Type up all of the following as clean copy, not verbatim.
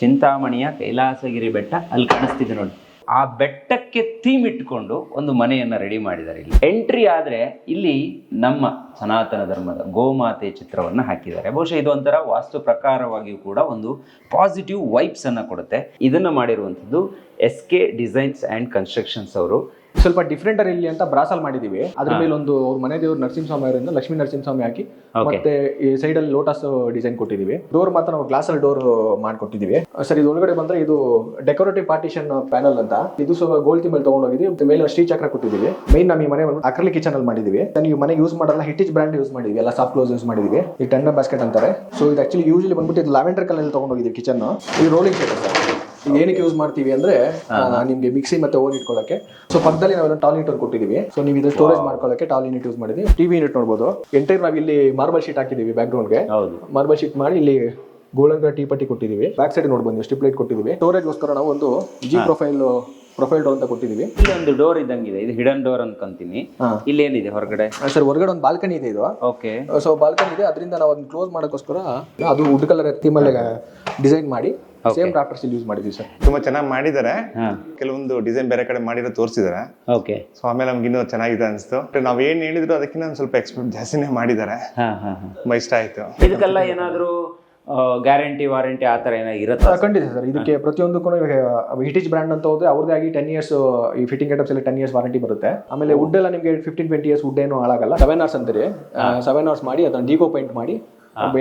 ಚಿಂತಾಮಣಿಯ ಕೈಲಾಸಗಿರಿ ಬೆಟ್ಟ ಅಲ್ಲಿ ಕಾಣಿಸ್ತಿದೆ ನೋಡಿ. ಆ ಬೆಟ್ಟಕ್ಕೆ ಥೀಮ್ ಇಟ್ಕೊಂಡು ಒಂದು ಮನೆಯನ್ನ ರೆಡಿ ಮಾಡಿದ್ದಾರೆ. ಇಲ್ಲಿ ಎಂಟ್ರಿ ಆದ್ರೆ ಇಲ್ಲಿ ನಮ್ಮ ಸನಾತನ ಧರ್ಮದ ಗೋಮಾತೆ ಚಿತ್ರವನ್ನ ಹಾಕಿದ್ದಾರೆ. ಬಹುಶಃ ಇದು ಒಂಥರ ವಾಸ್ತು ಪ್ರಕಾರವಾಗಿಯೂ ಕೂಡ ಒಂದು ಪಾಸಿಟಿವ್ ವೈಬ್ಸ್ ಅನ್ನ ಕೊಡುತ್ತೆ. ಇದನ್ನ ಮಾಡಿರುವಂಥದ್ದು SK ಡಿಸೈನ್ಸ್ ಅಂಡ್ ಕನ್ಸ್ಟ್ರಕ್ಷನ್ಸ್ ಅವರು. ಸ್ವಲ್ಪ ಡಿಫ್ರೆಂಟ್ ಇಲ್ಲಿ ಅಂತ ಬ್ರಾಸಲ್ ಮಾಡಿದೀವಿ. ಅದ್ರ ಮೇಲೆ ಒಂದು ಅವ್ರ ಮನೆ ದೇವರು ನರಸಿಂಹಸ್ವಾಮಿ ಅವರಿಂದ ಲಕ್ಷ್ಮೀ ನರಸಿಂಹಸ್ವಾಮಿ ಹಾಕಿ ಮತ್ತೆ ಈ ಸೈಡ್ ಅಲ್ಲಿ ಲೋಟಸ್ ಡಿಸೈನ್ ಕೊಟ್ಟಿದೀವಿ. ಡೋರ್ ಮಾತ್ರ ನಾವು ಗ್ಲಾಸ್ ಅಲ್ಲಿ ಡೋರ್ ಮಾಡ್ಕೊಟ್ಟಿದೀವಿ. ಸರ್ ಇದು ಒಳಗಡೆ ಬಂದ್ರೆ ಇದು ಡೆಕೋರೇಟಿವ್ ಪಾರ್ಟಿಷನ್ ಪ್ಯಾನಲ್ ಅಂತ, ಇದು ಸ್ವಲ್ಪ ಗೋಲ್ಡ್ ಮೇಲೆ ತಗೊಂಡೋಗಿದ್ವಿ. ಮೇಲೆ ಶ್ರೀ ಚಕ್ರ ಕೊಟ್ಟಿದೀವಿ. ಮೈನ್ ನಮ್ಮ ಈ ಮನೆ ಅಕ್ರಲಿಕ್ ಕಿಚನ್ ಅಲ್ಲಿ ಮಾಡಿದೀವಿ. ನೀವು ಮನೆ ಯೂಸ್ ಮಾಡಲ್ಲ ಹಿಟ್ಟಿಚ್ ಬ್ರ್ಯಾಂಡ್ ಯೂಸ್ ಮಾಡಿದ್ವಿ, ಎಲ್ಲ ಸಾಫ್ಟ್ ಕ್ಲೋಸ್ ಯೂಸ್ ಮಾಡಿದ್ವಿ. ಈ ಟೆನ್ ಬಾಸ್ಕೆಟ್ ಅಂತಾರೆ. ಸೊ ಇದು ಆಕ್ಚುಲಿ ಯೂಶಲಿ ಬಂದ್ಬಿಟ್ಟು ಇದು ಲ್ಯಾವೆಂಡರ್ ಕಲರ್ ಅಲ್ಲಿ ತಗೊಂಡೋಗಿದ್ವಿ ಕಿಚನ್. ಈ ರೋಲಿಂಗ್ ಶೇಡ್ ಸರ್. ಈಗ ಏನಕ್ಕೆ ಯೂಸ್ ಮಾಡ್ತೀವಿ ಅಂದ್ರೆ ನಿಮ್ಗೆ ಮಿಕ್ಸಿ ಮತ್ತೆ ಓವನ್ ಇಟ್ಕೊಳ್ಳಕ್ಕೆ. ಸೊ ಪಕ್ಕದಲ್ಲಿ ನಾವೆಲ್ಲ ಟಾಲ್ ಯೂನಿಟ್ ಕೊಟ್ಟಿದೀವಿ. ಸೊ ನೀವು ಇದು ಸ್ಟೋರೇಜ್ ಮಾಡ್ಕೊಳ್ಳಕ್ಕೆ ಟಾಲ್ ಯೂನಿಟ್ ಯೂಸ್ ಮಾಡಿದ್ವಿ. ಟಿವಿ ಯೂನಿಟ್ ನೋಡಬಹುದು. ಎಂಟೈರ್ ನಾವು ಇಲ್ಲಿ ಮಾರ್ಬಲ್ ಶೀಟ್ ಹಾಕಿದೀವಿ. ಬ್ಯಾಕ್ ಗ್ರೌಂಡ್ ಗೆ ಮಾರ್ಬಲ್ ಶೀಟ್ ಮಾಡಿ ಇಲ್ಲಿ ಗೋಲ್ಡನ್ ಟೀ ಪಟ್ಟಿ ಕೊಟ್ಟಿದೀವಿ. ಬ್ಯಾಕ್ ಸೈಡ್ ನೋಡಬಹುದು ಸ್ಟ್ರಿಪ್ ಲೈಟ್ ಕೊಟ್ಟಿದೀವಿ. ಸ್ಟೋರೇಜ್ಗೋಸ್ಕರ ನಾವು ಒಂದು ಜಿ ಪ್ರೊಫೈಲ್ ಡೋರ್ ಅಂತ ಕೊಟ್ಟಿದೀವಿ. ಇಲ್ಲಿ ಒಂದು ಡೋರ್ ಇದ್ದಂಗಿದೆ, ಇದು ಹಿಡನ್ ಡೋರ್ ಅನ್ಕೊಂತೀನಿ. ಇಲ್ಲಿ ಏನಿದೆ ಹೊರಗಡೆ? ಸರ್ ಹೊರಗಡೆ ಒಂದು ಬಾಲ್ಕನಿ ಇದೆ. ಇದು ಓಕೆ. ಸೊ ಬಾಲ್ಕನಿ ಇದೆ, ಅದರಿಂದ ನಾವು ಅದನ್ನ ಕ್ಲೋಸ್ ಮಾಡೋಕ್ಕೋಸ್ಕರ ಅದು ವುಡ್ ಕಲರ್ ಥೀಮ್ ಅಲ್ಲಿ ಡಿಸೈನ್ ಮಾಡಿ ಸೇಮ್ ರಾಫ್ಟರ್ಸ್ ಯೂಸ್ ಮಾಡಿದ್ವಿ ಸರ್. ತುಂಬಾ ಚೆನ್ನಾಗಿ ಮಾಡಿದ್ದಾರೆ. ಕೆಲವೊಂದು ಡಿಸೈನ್ ಬೇರೆ ಕಡೆ ಮಾಡಿರೋ ತೋರಿಸಿದ್ದಾರೆ. ಓಕೆ. ಸೊ ಆಮೇಲೆ ನಮ್ಗೆ ಇನ್ನೂ ಚೆನ್ನಾಗಿದೆ ಅನಿಸ್ತು. ನಾವ್ ಏನ್ ಹೇಳಿದ್ರು ಅದಕ್ಕಿಂತ ಸ್ವಲ್ಪ ಎಕ್ಸ್ಪೆಕ್ಟ್ ಜಾಸ್ತಿನೇ ಮಾಡಿದ್ದಾರೆ. ತುಂಬಾ ಇಷ್ಟ ಆಯ್ತು. ಇದಕ್ಕೆಲ್ಲ ಏನಾದ್ರು ಗ್ಯಾರಂಟಿ ವಾರಂಟಿ ಆ ತರ ಏನಾದ್ರು ಇರುತ್ತೆ? ಖಂಡಿತ ಸರ್. ಇದಕ್ಕೆ ಪ್ರತಿಯೊಂದಕ್ಕೂ ಹಿಟಿಚ್ ಬ್ರ್ಯಾಂಡ್ ಅಂತ ಹೋದ್ರೆ ಅವ್ರದೇ ಆಗಿ 10 years ಈ ಫಿಟ್ಟಿಂಗ್ ಐಟಮ್ಸ್ ಎಲ್ಲ 10 years ವಾರಂಟಿ ಬರುತ್ತೆ. ಆಮೇಲೆ ವುಡ್ ಎಲ್ಲ ನಿಮಗೆ 15-20 years ವುಡ್ ಏನು ಹಾಳಾಗಲ್ಲ. 7 hours ಅಂತೀರಿ. 7 hours ಮಾಡಿ ಅದನ್ನ ಡಿಗೋ ಪೇಂಟ್ ಮಾಡಿ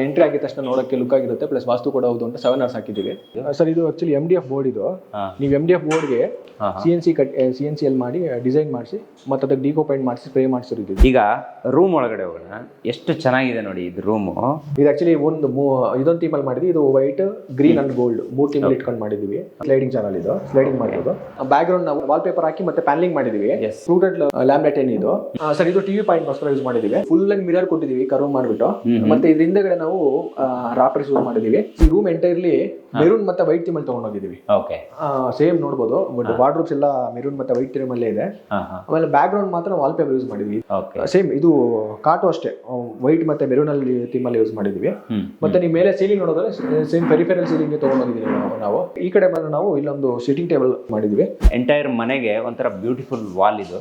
ಎಂಟ್ರಿ ಆಗಿದ ತಕ್ಷಣ ನೋಡಕ್ಕೆ ಲುಕ್ ಆಗಿರುತ್ತೆ. ಪ್ಲಸ್ ವಾಸ್ತು ಕೂಡ ಹೌದು ಅಂತ 7 hours ಹಾಕಿದ್ದೀವಿ ಸರ್. ಇದು ಆಕ್ಚುಲಿ MDF ಬೋರ್ಡ್. ಇದು ನೀವು MDF ಬೋರ್ಡ್ಗೆ CNC ಅಲ್ಲಿ ಮಾಡಿ ಡಿಸೈನ್ ಮಾಡಿಸಿ ಮತ್ತೆ ಅದಕ್ಕೆ ಡಿಗೋ ಪೇಂಟ್ ಮಾಡಿಸಿ ಸ್ಪ್ರೇ ಮಾಡಿಸಿರೋದು. ಈಗ ರೂಮ್ ಒಳಗಡೆ ಹೋಗೋಣ. ಎಷ್ಟು ಚೆನ್ನಾಗಿದೆ ನೋಡಿ ಇದು ರೂಮು. ಇದು ಆಕ್ಚುಲಿ ಇದೊಂದು ಥೀಮ್ ಅಲ್ಲಿ ಮಾಡಿದ್ವಿ. ಇದು white, green and gold 3 theme ಇಟ್ಕೊಂಡು ಮಾಡಿದೀವಿ. ಸ್ಲೈಡಿಂಗ್ ಚಾನಲ್ ಇದು, ಸ್ಲೈಡಿಂಗ್ ಮಾಡ್ಬೋದು. ಬ್ಯಾಕ್ ಗ್ರೌಂಡ್ ನಾವು ವಾಲ್ ಪೇಪರ್ ಹಾಕಿ ಮತ್ತೆ ಪ್ಯಾನಲಿಂಗ್ ಮಾಡಿದೀವಿ. ಫ್ರೂಟೆಡ್ ಲ್ಯಾಮಿನೇಟ್ ಏನಿದು ಸರ್, ಇದು ಟಿವಿ ಪಾಯಿಂಟ್ ಗೋಸ್ಕರ ಯೂಸ್ ಮಾಡಿದೀವಿ. ಫುಲ್ ಅಂಡ್ ಮಿರರ್ ಕೊಟ್ಟಿದೀವಿ ಕರ್ವ್ ಮಾಡ್ಬಿಟ್ಟು. ಮತ್ತೆ ಇದರಿಂದ ನಾವು ರಾಫ್ಟರ್ಸ್ ಯೂಸ್ ಮಾಡಿದೀವಿ. ಈ ರೂಮ್ ಎಂಟೈರ್ಲಿ ಮೆರೂನ್ ಮತ್ತೆ ವೈಟ್ ಥೀಮ್ ಅಲ್ಲಿ ತಗೊಂಡೋಗಿದೀವಿ. ಸೇಮ್ ನೋಡಬಹುದು. ಬಟ್ ವಾರ್ಡ್ರೋಬ್ಸ್ ಎಲ್ಲ ಮೆರೂನ್ ಮತ್ತೆ ವೈಟ್ ಥೀಮ್ ಅಲ್ಲೇ ಇದೆ. ಆಮೇಲೆ ಬ್ಯಾಕ್ ಗ್ರೌಂಡ್ ಮಾತ್ರ ವಾಲ್ ಪೇಪರ್ ಯೂಸ್ ಮಾಡಿದ್ವಿ. ಸೇಮ್ ಇದು ಕಾಟು ಅಷ್ಟೇ ವೈಟ್ ಮತ್ತೆ ಮೆರೂನ್ ಅಲ್ಲಿ ಥೀಮ್ ಅಲ್ಲಿ ಯೂಸ್ ಮಾಡಿದ್ವಿ. ಮತ್ತೆ ನೀವು ಮೇಲೆ ಸೀಲಿಂಗ್ ನೋಡೋದ್ರೆ ಸೇಮ್ ಪೆರಿಫೆರಲ್ ಸೀಲಿಂಗ್ ತಗೊಂಡೋಗಿದೀವಿ ನಾವು. ಈ ಕಡೆ ಬಂದ್ರೆ ನಾವು ಇಲ್ಲೊಂದು ಸಿಟ್ಟಿಂಗ್ ಟೇಬಲ್ ಮಾಡಿದ್ವಿ. ಎಂಟೈರ್ ಮನೆಗೆ ಒಂಥರ ಬ್ಯೂಟಿಫುಲ್ ವಾಲ್ ಇದು.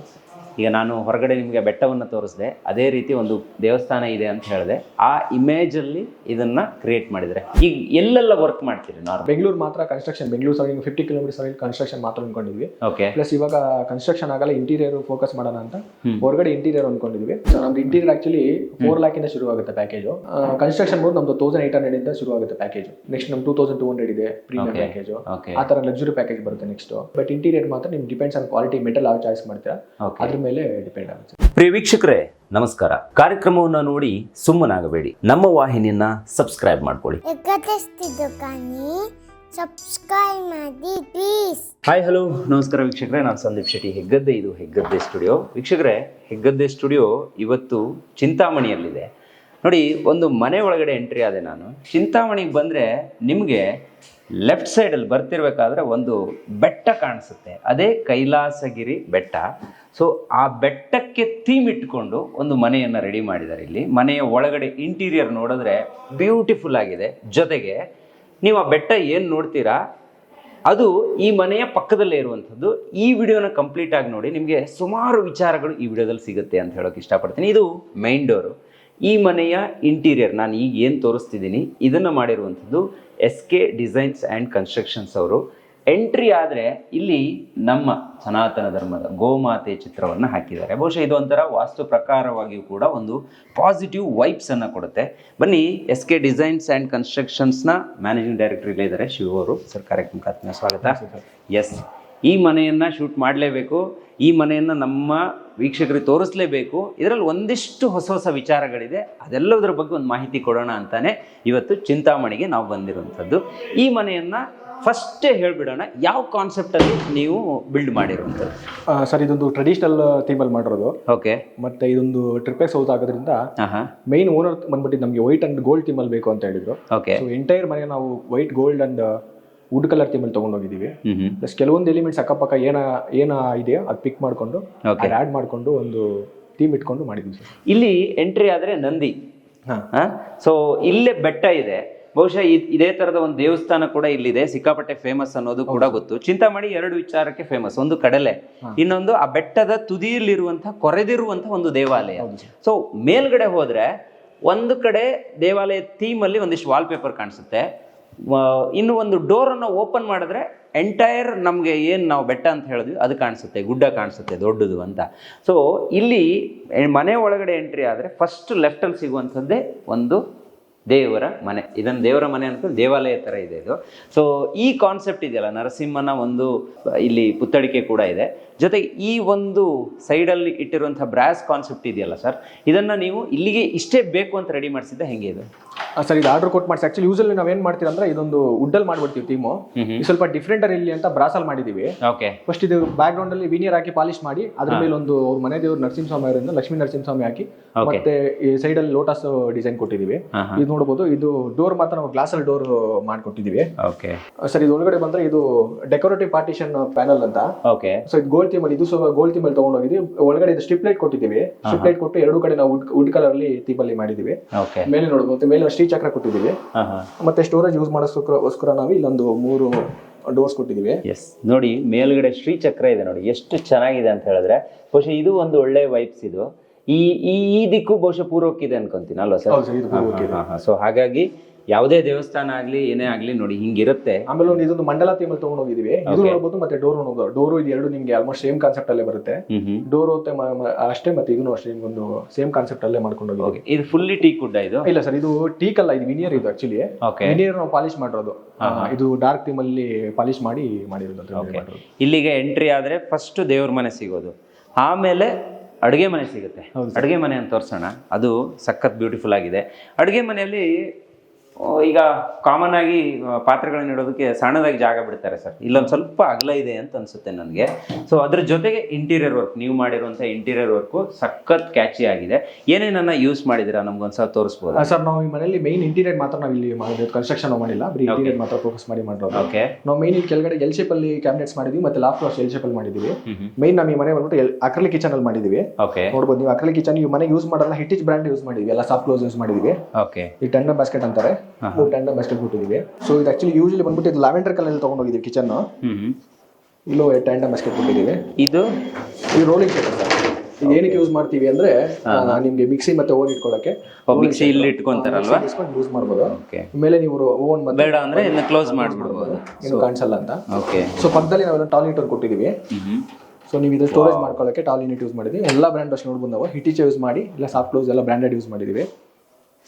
ಈಗ ನಾನು ಹೊರಗಡೆ ನಿಮಗೆ ಬೆಟ್ಟವನ್ನು ತೋರಿಸಿದೆ, ಅದೇ ರೀತಿ ಒಂದು ದೇವಸ್ಥಾನ ಇದೆ ಅಂತ ಹೇಳಿದೆ. ಆ ಇಮೇಜ್ ಅಲ್ಲಿ ಇದನ್ನ ಕ್ರಿಯೇಟ್ ಮಾಡಿದ್ರೆ. ಈಗ ಎಲ್ಲೆಲ್ಲ ವರ್ಕ್ ಮಾಡ್ತೀರಿ? ನಾವು ಬೆಂಗಳೂರು ಮಾತ್ರ ಕನ್ಸ್ಟ್ರಕ್ಷನ್, ಬೆಂಗಳೂರು 50 kilometers ಕನ್ಸ್ಟ್ರಕ್ಷನ್ ಮಾತ್ರ ಅನ್ಕೊಂಡಿದ್ವಿ. ಓಕೆ. ಪ್ಲಸ್ ಇವಾಗ ಕನ್ಸ್ಟ್ರಕ್ಷನ್ ಆಗಲ್ಲ, ಇಂಟೀರಿಯರ್ ಫೋಕಸ್ ಮಾಡೋಣ ಅಂತ ಹೊರಗಡೆ ಇಂಟೀರಿಯರ್ ಅನ್ಕೊಂಡಿದ್ವಿ. ನಮ್ದು ಇಂಟೀರಿಯರ್ ಆಕ್ಚುಲಿ 4 lakh ಇಂದ ಶುರು ಆಗುತ್ತೆ ಪ್ಯಾಕೇಜ್. ಕನ್ಸ್ಟ್ರಕ್ಷನ್ ಬೋದು ನಮ್ದು 1800 ಇಂದ ಶುರು ಆಗುತ್ತೆ ಪ್ಯಾಕೇಜ್. ನೆಕ್ಸ್ಟ್ ನಮ್ 2200 ಇದೆ ಪ್ರೀಮಿಯಂ ಪ್ಯಾಕೇಜ್. ಆ ತರ ಲಕ್ಸುರಿ ಪ್ಯಾಕೇಜ್ ಬರುತ್ತೆ ನೆಕ್ಸ್ಟ್. ಬಟ್ ಇಂಟೀರಿಯರ್ ಮಾತ್ರ ನಿಮ್ ಡಿಪೆಂಡ್ಸ್ ಆನ್ ಕ್ವಾಲಿಟಿ, ಮೆಟಲ್ ಯಾವ ಚಾಯ್ಸ್ ಮಾಡ್ತೀರಾ ಅದ್ರ ಮೇಲೆ ಡಿಪೆಂಡ್ ಆಗುತ್ತೆ. ಪ್ರಿಯ ವೀಕ್ಷಕರೇ ನಮಸ್ಕಾರ. ಕಾರ್ಯಕ್ರಮವನ್ನು ನೋಡಿ ಸುಮ್ಮನಾಗಬೇಡಿ. ನಮ್ಮ ವಾಹಿನಿಯನ್ನ ಸಬ್ಸ್ಕ್ರೈಬ್ ಮಾಡ್ಕೊಳ್ಳಿ. ಹಾಯ್ ಹಲೋ ನಮಸ್ಕಾರ ವೀಕ್ಷಕರೇ, ನಾನು ಸಂದೀಪ್ ಶೆಟ್ಟಿ, ಹೆಗ್ಗದ್ದೆ. ಇದು ಹೆಗ್ಗದ್ದೆ ಸ್ಟುಡಿಯೋ. ವೀಕ್ಷಕರೇ, ಹೆಗ್ಗದ್ದೆ ಸ್ಟುಡಿಯೋ ಇವತ್ತು ಚಿಂತಾಮಣಿಯಲ್ಲಿದೆ ನೋಡಿ. ಒಂದು ಮನೆ ಒಳಗಡೆ ಎಂಟ್ರಿ ಆದೆ ನಾನು. ಚಿಂತಾಮಣಿಗೆ ಬಂದರೆ ನಿಮಗೆ ಲೆಫ್ಟ್ ಸೈಡಲ್ಲಿ ಬರ್ತಿರ್ಬೇಕಾದ್ರೆ ಒಂದು ಬೆಟ್ಟ ಕಾಣಿಸುತ್ತೆ. ಅದೇ ಕೈಲಾಸಗಿರಿ ಬೆಟ್ಟ. ಸೊ ಆ ಬೆಟ್ಟಕ್ಕೆ ಥೀಮ್ ಇಟ್ಕೊಂಡು ಒಂದು ಮನೆಯನ್ನು ರೆಡಿ ಮಾಡಿದ್ದಾರೆ. ಇಲ್ಲಿ ಮನೆಯ ಒಳಗಡೆ ಇಂಟೀರಿಯರ್ ನೋಡಿದ್ರೆ ಬ್ಯೂಟಿಫುಲ್ ಆಗಿದೆ. ಜೊತೆಗೆ ನೀವು ಆ ಬೆಟ್ಟ ಏನು ನೋಡ್ತೀರಾ ಅದು ಈ ಮನೆಯ ಪಕ್ಕದಲ್ಲೇ ಇರುವಂಥದ್ದು. ಈ ವಿಡಿಯೋನ ಕಂಪ್ಲೀಟ್ ಆಗಿ ನೋಡಿ, ನಿಮಗೆ ಸುಮಾರು ವಿಚಾರಗಳು ಈ ವಿಡಿಯೋದಲ್ಲಿ ಸಿಗುತ್ತೆ ಅಂತ ಹೇಳೋಕೆ ಇಷ್ಟಪಡ್ತೀನಿ. ಇದು ಮೈನ್ ಡೋರು. ಈ ಮನೆಯ ಇಂಟೀರಿಯರ್ ನಾನು ಈಗ ಏನು ತೋರಿಸ್ತಿದ್ದೀನಿ ಇದನ್ನು ಮಾಡಿರುವಂಥದ್ದು SK ಡಿಸೈನ್ಸ್ ಆ್ಯಂಡ್ ಕನ್ಸ್ಟ್ರಕ್ಷನ್ಸ್ ಅವರು. ಎಂಟ್ರಿ ಆದರೆ ಇಲ್ಲಿ ನಮ್ಮ ಸನಾತನ ಧರ್ಮದ ಗೋಮಾತೆ ಚಿತ್ರವನ್ನು ಹಾಕಿದ್ದಾರೆ. ಬಹುಶಃ ಇದು ಒಂಥರ ವಾಸ್ತು ಪ್ರಕಾರವಾಗಿಯೂ ಕೂಡ ಒಂದು ಪಾಸಿಟಿವ್ ವೈಬ್ಸನ್ನು ಕೊಡುತ್ತೆ. ಬನ್ನಿ, SK ಡಿಸೈನ್ಸ್ ಆ್ಯಂಡ್ ಕನ್ಸ್ಟ್ರಕ್ಷನ್ಸ್ನ ಮ್ಯಾನೇಜಿಂಗ್ ಡೈರೆಕ್ಟರ್ ಇಲ್ಲೇ ಇದ್ದಾರೆ, ಶಿವ ಅವರು. ಸರ್, ಕಾರ್ಯಕ್ರಮಕ್ಕೆ ಆತ್ಮೀಯ ಸ್ವಾಗತ. ಎಸ್, ಈ ಮನೆಯನ್ನು ಶೂಟ್ ಮಾಡಲೇಬೇಕು, ಈ ಮನೆಯನ್ನು ನಮ್ಮ ವೀಕ್ಷಕರಿಗೆ ತೋರಿಸಲೇಬೇಕು. ಇದರಲ್ಲಿ ಒಂದಿಷ್ಟು ಹೊಸ ಹೊಸ ವಿಚಾರಗಳಿದೆ, ಅದೆಲ್ಲದರ ಬಗ್ಗೆ ಒಂದು ಮಾಹಿತಿ ಕೊಡೋಣ ಅಂತಾನೆ ಇವತ್ತು ಚಿಂತಾಮಣಿಗೆ ನಾವು ಬಂದಿರುವಂಥದ್ದು. ಈ ಮನೆಯನ್ನು ಫಸ್ಟೇ ಹೇಳಿಬಿಡೋಣ, ಯಾವ ಕಾನ್ಸೆಪ್ಟಲ್ಲಿ ನೀವು ಬಿಲ್ಡ್ ಮಾಡಿರುವಂಥದ್ದು? ಸರ್, ಇದೊಂದು ಟ್ರೆಡಿಷನಲ್ ಥೀಮಲ್ಲಿ ಮಾಡಿರೋದು. ಓಕೆ. ಮತ್ತೆ ಇದೊಂದು ಟ್ರಿಪ್ಲೆಕ್ಸ್ ಹೌಸ್ ಆಗೋದ್ರಿಂದ ಮೈನ್ ಓನರ್ ಬಂದ್ಬಿಟ್ಟು ನಮಗೆ ವೈಟ್ ಅಂಡ್ ಗೋಲ್ಡ್ ಥೀಮಲ್ಲಿ ಬೇಕು ಅಂತ ಹೇಳಿದ್ರು. ಓಕೆ. ಸೊ ಎಂಟೈರ್ ಮನೆ ನಾವು white, gold and wood colour ಥೀಮಲ್ಲಿ ತಗೊಂಡೋಗಿದ್ದೀವಿ. ಪ್ಲಸ್ ಕೆಲವೊಂದು ಎಲಿಮೆಂಟ್ಸ್ ಅಕ್ಕಪಕ್ಕ ಏನ ಇದೆಯೋ ಅದು ಪಿಕ್ ಮಾಡಿಕೊಂಡು ಆ್ಯಡ್ ಮಾಡಿಕೊಂಡು ಒಂದು ಥೀಮ್ ಇಟ್ಕೊಂಡು ಮಾಡಿದ್ವಿ ಸರ್. ಇಲ್ಲಿ ಎಂಟ್ರಿ ಆದರೆ ನಂದಿ. ಸೊ ಇಲ್ಲೇ ಬೆಟ್ಟ ಇದೆ. ಬಹುಶಃ ಇದೇ ತರದ ಒಂದು ದೇವಸ್ಥಾನ ಕೂಡ ಇಲ್ಲಿದೆ, ಸಿಕ್ಕಾಪಟ್ಟೆ ಫೇಮಸ್ ಅನ್ನೋದು ಕೂಡ ಗೊತ್ತು. ಚಿಂತಾಮಣಿ 2 ವಿಚಾರಕ್ಕೆ ಫೇಮಸ್, ಒಂದು ಕಡಲೆ, ಇನ್ನೊಂದು ಆ ಬೆಟ್ಟದ ತುದಿಯಲ್ಲಿರುವಂತಹ ಕೊರೆದಿರುವಂತಹ ಒಂದು ದೇವಾಲಯ. ಸೊ ಮೇಲ್ಗಡೆ ಹೋದ್ರೆ ಒಂದು ಕಡೆ ದೇವಾಲಯ ಥೀಮ್ ಅಲ್ಲಿ ಒಂದಿಷ್ಟು ವಾಲ್ ಪೇಪರ್ ಕಾಣಿಸುತ್ತೆ, ಇನ್ನು ಒಂದು ಡೋರ್ ಅನ್ನು ಓಪನ್ ಮಾಡಿದ್ರೆ ಎಂಟೈರ್ ನಮಗೆ ಏನು ನಾವು ಬೆಟ್ಟ ಅಂತ ಹೇಳಿದ್ವಿ ಅದು ಕಾಣಿಸುತ್ತೆ, ಗುಡ್ಡ ಕಾಣಿಸುತ್ತೆ ದೊಡ್ಡದು ಅಂತ. ಸೊ ಇಲ್ಲಿ ಮನೆ ಒಳಗಡೆ ಎಂಟ್ರಿ ಆದರೆ ಫಸ್ಟ್ ಲೆಫ್ಟಲ್ಲಿ ಸಿಗುವಂಥದ್ದೇ ಒಂದು ದೇವರ ಮನೆ. ಇದನ್ನು ದೇವರ ಮನೆ ಅನ್ಕೊಂಡು ದೇವಾಲಯ ಥರ ಇದೆ ಇದು. ಸೊ ಈ ಕಾನ್ಸೆಪ್ಟ್ ಇದೆಯಲ್ಲ, ನರಸಿಂಹನ ಒಂದು ಇಲ್ಲಿ ಪುತ್ತಳಿಕೆ ಕೂಡ ಇದೆ, ಜೊತೆಗೆ ಈ ಒಂದು ಸೈಡಲ್ಲಿ ಇಟ್ಟಿರುವಂಥ ಬ್ರಾಸ್ ಕಾನ್ಸೆಪ್ಟ್ ಇದೆಯಲ್ಲ ಸರ್, ಇದನ್ನು ನೀವು ಇಲ್ಲಿಗೆ ಇಷ್ಟೇ ಬೇಕು ಅಂತ ರೆಡಿ ಮಾಡಿಸಿದ್ದೆ ಹೆಂಗೆ ಇದು? ಸರ್ ಇದು ಆರ್ಡರ್ ಕೊಟ್ಟು ಮಾಡಿಸಿ. ಆಕ್ಚುಲಿ ಯೂಸಲ್ಲಿ ನಾವೇನು ಮಾಡ್ತೀವಿ ಅಂದ್ರೆ ಇದೊಂದು ವುಡ್ಡಲ್ಲಿ ಮಾಡ್ಬಿಡ್ತೀವಿ ಥೀಮು, ಸ್ವಲ್ಪ ಡಿಫ್ರೆಂಟ್ ಇರಲಿ ಅಂತ ಬ್ರಾಸಲ್ಲಿ ಮಾಡಿದ್ದೀವಿ. ಓಕೆ, ಫಸ್ಟ್ ಇದು ಬ್ಯಾಕ್ ಗ್ರೌಂಡ್ ಅಲ್ಲಿ ವಿನಿಯರ್ ಹಾಕಿ ಪಾಲಿಶ್ ಮಾಡಿ ಅದ್ರ ಮೇಲೆ ಒಂದು ಅವ್ರ ಮನೆ ದೇವರು ನರಸಿಂಹಸ್ವಾಮಿ ಅವರಿಂದ ಲಕ್ಷ್ಮೀ ನರಸಿಂಹಸ್ವಾಮಿ ಹಾಕಿ ಮತ್ತೆ ಈ ಸೈಡ್ ಅಲ್ಲಿ ಲೋಟಸ್ ಡಿಸೈನ್ ಕೊಟ್ಟಿದೀವಿ. ಇದು ನೋಡಬಹುದು, ಇದು ಡೋರ್ ಮಾತ್ರ ನಾವು ಗ್ಲಾಸ್ ಅಲ್ಲಿ ಡೋರ್ ಮಾಡ್ಕೊಟ್ಟಿದೀವಿ. ಓಕೆ ಸರ್ ಇದು ಒಳಗಡೆ ಬಂದ್ರೆ ಇದು ಡೆಕೋರೇಟಿವ್ ಪಾರ್ಟಿಷನ್ ಪ್ಯಾನಲ್ ಅಂತ. ಓಕೆ, ಸೊ ಇದು ಗೋಲ್ಡ್ ಥೀಮ್ ಅಲ್ಲಿ, ಇದು ಗೋಲ್ಡ್ ಥೀಮ್ ಅಲ್ಲಿ ತಗೊಂಡೋಗಿದ್ವಿ. ಒಳಗಡೆ ಇದು ಸ್ಟ್ರಿಪ್ ಲೈಟ್ ಕೊಟ್ಟಿದ್ದೀವಿ. ಸ್ಟ್ರಿಪ್ ಲೈಟ್ ಕೊಟ್ಟು ಎರಡು ಕಡೆ ನಾವು ವುಡ್ ಕಲರ್ ಅಲ್ಲಿ ಥೀಮ್ ಅಲ್ಲಿ ಮಾಡಿದೀವಿ. ಮೇಲೆ ನೋಡಬಹುದು, ಮೇಲೆ ಶ್ರೀ ಚಕ್ರ ಕೊಟ್ಟಿದ್ದೀವಿ. ಮತ್ತೆ ಸ್ಟೋರೇಜ್ ಯೂಸ್ ಮಾಡೋಸ್ಕರ ನಾವು ಇಲ್ಲೊಂದು 3 ಡೋರ್ಸ್ ಕೊಟ್ಟಿದ್ದೀವಿ. ಎಸ್, ನೋಡಿ ಮೇಲ್ಗಡೆ ಶ್ರೀ ಚಕ್ರ ಇದೆ, ನೋಡಿ ಎಷ್ಟು ಚೆನ್ನಾಗಿದೆ ಅಂತ ಹೇಳಿದ್ರೆ. ಬಹುಶಃ ಇದು ಒಂದು ಒಳ್ಳೆ ವೈಬ್ಸ್. ಇದು ಈ ದಿಕ್ಕು ಬಹುಶಃ ಪೂರ್ವಕ್ಕಿದೆ ಅನ್ಕೊಂತೀನಿ ಅಲ್ವಾ ಸರ್? ಸೊ ಹಾಗಾಗಿ ಯಾವುದೇ ದೇವಸ್ಥಾನ ಆಗ್ಲಿ ಏನೇ ಆಗ್ಲಿ ನೋಡಿ ಹಿಂಗಿರುತ್ತೆ. ಆಮೇಲೆ ಒಂದು ಇದೊಂದು ಮಂಡಲ ಥೀಮ್ ಅಲ್ಲಿ ತಗೊಂಡು ಹೋಗಿದೀವಿ. ಇದು ನೋಡಬಹುದು, ಮತ್ತೆ ಡೋರು ಇದು ಎರಡು ನಿಮ್ಗೆ ಆಲ್ಮೋಸ್ಟ್ ಸೇಮ್ ಕಾನ್ಸೆಪ್ಟ್ ಅಲ್ಲೇ ಬರುತ್ತೆ. ಡೋರ್ ಅಷ್ಟೇ, ಮತ್ತೆ ಇದನ್ನು ಅಷ್ಟೇ ಒಂದು ಸೇಮ್ ಕಾನ್ಸೆಪ್ಟ್ ಅಲ್ಲೇ ಮಾಡ್ಕೊಂಡು ಹೋಗಿದ್ವಿ. ಇದು ಫುಲ್ಲಿ ಟೀಕ್ ವುಡ್ ಇದು? ಇಲ್ಲ ಸರ್, ಇದು ಟೀಕ್ ಅಲ್ಲ, ಇದು ವಿನಿಯರ್. ಇದು ಆಕ್ಚುಲಿ ವಿನಿಯರ್ ನಾವು ಪಾಲಿಶ್ ಮಾಡಿರೋದು. ಇದು ಡಾರ್ಕ್ ಥೀಮ್ ಅಲ್ಲಿ ಪಾಲಿಶ್ ಮಾಡಿರೋದು. ಇಲ್ಲಿಗೆ ಎಂಟ್ರಿ ಆದ್ರೆ ಫಸ್ಟ್ ದೇವ್ರ ಮನೆ ಸಿಗೋದು, ಆಮೇಲೆ ಅಡುಗೆ ಮನೆ ಸಿಗುತ್ತೆ. ಅಡುಗೆ ಮನೆ ಅಂತ ತೋರಿಸೋಣ, ಅದು ಸಖತ್ ಬ್ಯೂಟಿಫುಲ್ ಆಗಿದೆ. ಅಡುಗೆ ಮನೆಯಲ್ಲಿ ಈಗ ಕಾಮನ್ ಆಗಿ ಪಾತ್ರೆಗಳನ್ನ ಇಡೋದಕ್ಕೆ ಸಣ್ಣದಾಗಿ ಜಾಗ ಬಿಡ್ತಾರೆ ಸರ್, ಇಲ್ಲೊಂದು ಸ್ವಲ್ಪ ಅಗಲ ಇದೆ ಅಂತ ಅನ್ಸುತ್ತೆ ನನಗೆ. ಸೊ ಅದ್ರ ಜೊತೆಗೆ ಇಂಟೀರಿಯರ್ ವರ್ಕ್, ನೀವು ಮಾಡಿರುವಂಥ ಇಂಟೀರಿಯರ್ ವರ್ಕು ಸಖತ್ ಕ್ಯಾಚಿ ಆಗಿದೆ. ಏನೇನನ್ನ ಯೂಸ್ ಮಾಡಿದಿರಾ ನಮ್ಗೊಂದ್ಸಲ ತೋರಿಸ್ಬೋದು ಸರ್? ನಾವು ಈ ಮನೆಯಲ್ಲಿ ಮೈನ್ ಇಂಟೀರಿಯರ್ ಮಾತ್ರ ನಾವು ಇಲ್ಲಿ ಮಾಡಿರೋದು, ಕನ್ಸ್ಟ್ರಕ್ಷನ್ ಮಾಡಿಲ್ಲ, ಬರೀ ಇಂಟೀರಿಯರ್ ಮಾತ್ರ ಫೋಕಸ್ ಮಾಡಿರೋದು. ಓಕೆ, ನಾವು ಮೈನ್ ಇಲ್ಲಿ ಕೆಳಗಡೆ ಎಲ್ ಶೇಪ್ ಅಲ್ಲಿ ಕ್ಯಾಬಿನೆಟ್ಸ್ ಮಾಡಿದ್ವಿ, ಮತ್ತೆ ಲಾಫ್ಟ್ ಎಲ್ ಶೇಪ್ ಅಲ್ಲಿ ಮಾಡಿದ್ವಿ. ಮೈನ್ ನಮ್ಮ ಈ ಮನೆ ಬಂದ್ಬಿಟ್ಟು ಅಕ್ರಲಿಕ್ ಕಿಚನ್ ಅಲ್ಲಿ ಮಾಡಿದ್ವಿ. ಓಕೆ, ನೋಡಬಹುದು ನೀವು ಅಕ್ರಲಿಕ್ ಕಿಚನ್ ಈ ಮನೆ ಯೂಸ್ ಮಾಡಲ್ಲ, ಹಿಟಿಚ್ ಬ್ರ್ಯಾಂಡ್ ಯೂಸ್ ಮಾಡಿದ್ವಿ, ಎಲ್ಲ ಸಾಫ್ಟ್ ಕ್ಲೋಸ್ ಯೂಸ್ ಮಾಡಿದ್ವಿ. ಓಕೆ, ಈ ಟೆಂಡರ್ ಬಾಸ್ಕೆಟ್ ಅಂತಾರೆ, 3 ಟೆಂಡರ್ ಬಾಸ್ಕೆಟ್ ಕೊಟ್ಟಿದ್ದೀವಿ. ಸೊ ಇದು ಆಕ್ಚುಲಿ ಯೂಶಲಿ ಬಂದ್ಬಿಟ್ಟು ಇದು ಲ್ಯಾವೆಂಡರ್ ಕಲರ್ ಅಲ್ಲಿ ತಗೊಂಡೋಗಿದ್ದೀವಿ ಕಿಚನ್. ಇಲ್ಲೂ ಟೆಂಡರ್ ಬಾಸ್ಕೆಟ್ ಕೊಟ್ಟಿದ್ದೀವಿ. ಇದು ರೋಲಿಂಗ್ ಶೇಪ್ ಅಂತ. ಏನಕ್ಕೆ ಯೂಸ್ ಮಾಡ್ತೀವಿ ಅಂದ್ರೆ ನಿಮ್ಗೆ ಮಿಕ್ಸಿ ಮತ್ತೆ ಓವನ್ ಇಟ್ಕೊಳ್ಳಕ್ಕೆ. ಮಿಕ್ಸಿ ಇಲ್ಲಿ ಇಟ್ಕೊಂತಾರಲ್ವಾ, ಯೂಸ್ ಮಾಡಬಹುದು. ಮೇಲೆ ನೀವು ಓವನ್ ಮತ್ತೆ ಬೇಡ ಅಂದ್ರೆ ಇದನ್ನ ಕ್ಲೋಸ್ ಮಾಡ್ಬಿಡಬಹುದು, ಏನು ಕಾಣಿಸಲ್ಲ ಅಂತ. ಓಕೆ, ಸೊ ಪಕ್ಕದಲ್ಲಿ ನಾವು ಟಾಯ್ಲೆಟ್ ಒಂದು ಕೊಟ್ಟಿದ್ದೀವಿ. ಸೊ ನೀವು ಇದು ಸ್ಟೋರೇಜ್ ಮಾಡ್ಕೊಳ್ಳಕ್ಕೆ ಟಾಯ್ಲೆಟ್ ಯೂಸ್ ಮಾಡಿದ್ವಿ. ಎಲ್ಲ ಬ್ರ್ಯಾಂಡ್ ಅಷ್ಟು ನೋಡ್ಬೋದು ನಾವು, ಹಿಟಿಚ್ ಯೂಸ್ ಮಾಡಿ, ಇಲ್ಲ ಸಾಫ್ಟ್ ಕ್ಲೋಸ್ ಎಲ್ಲ ಬ್ರ್ಯಾಂಡೆಡ್ ಯೂಸ್ ಮಾಡಿದೀವಿ.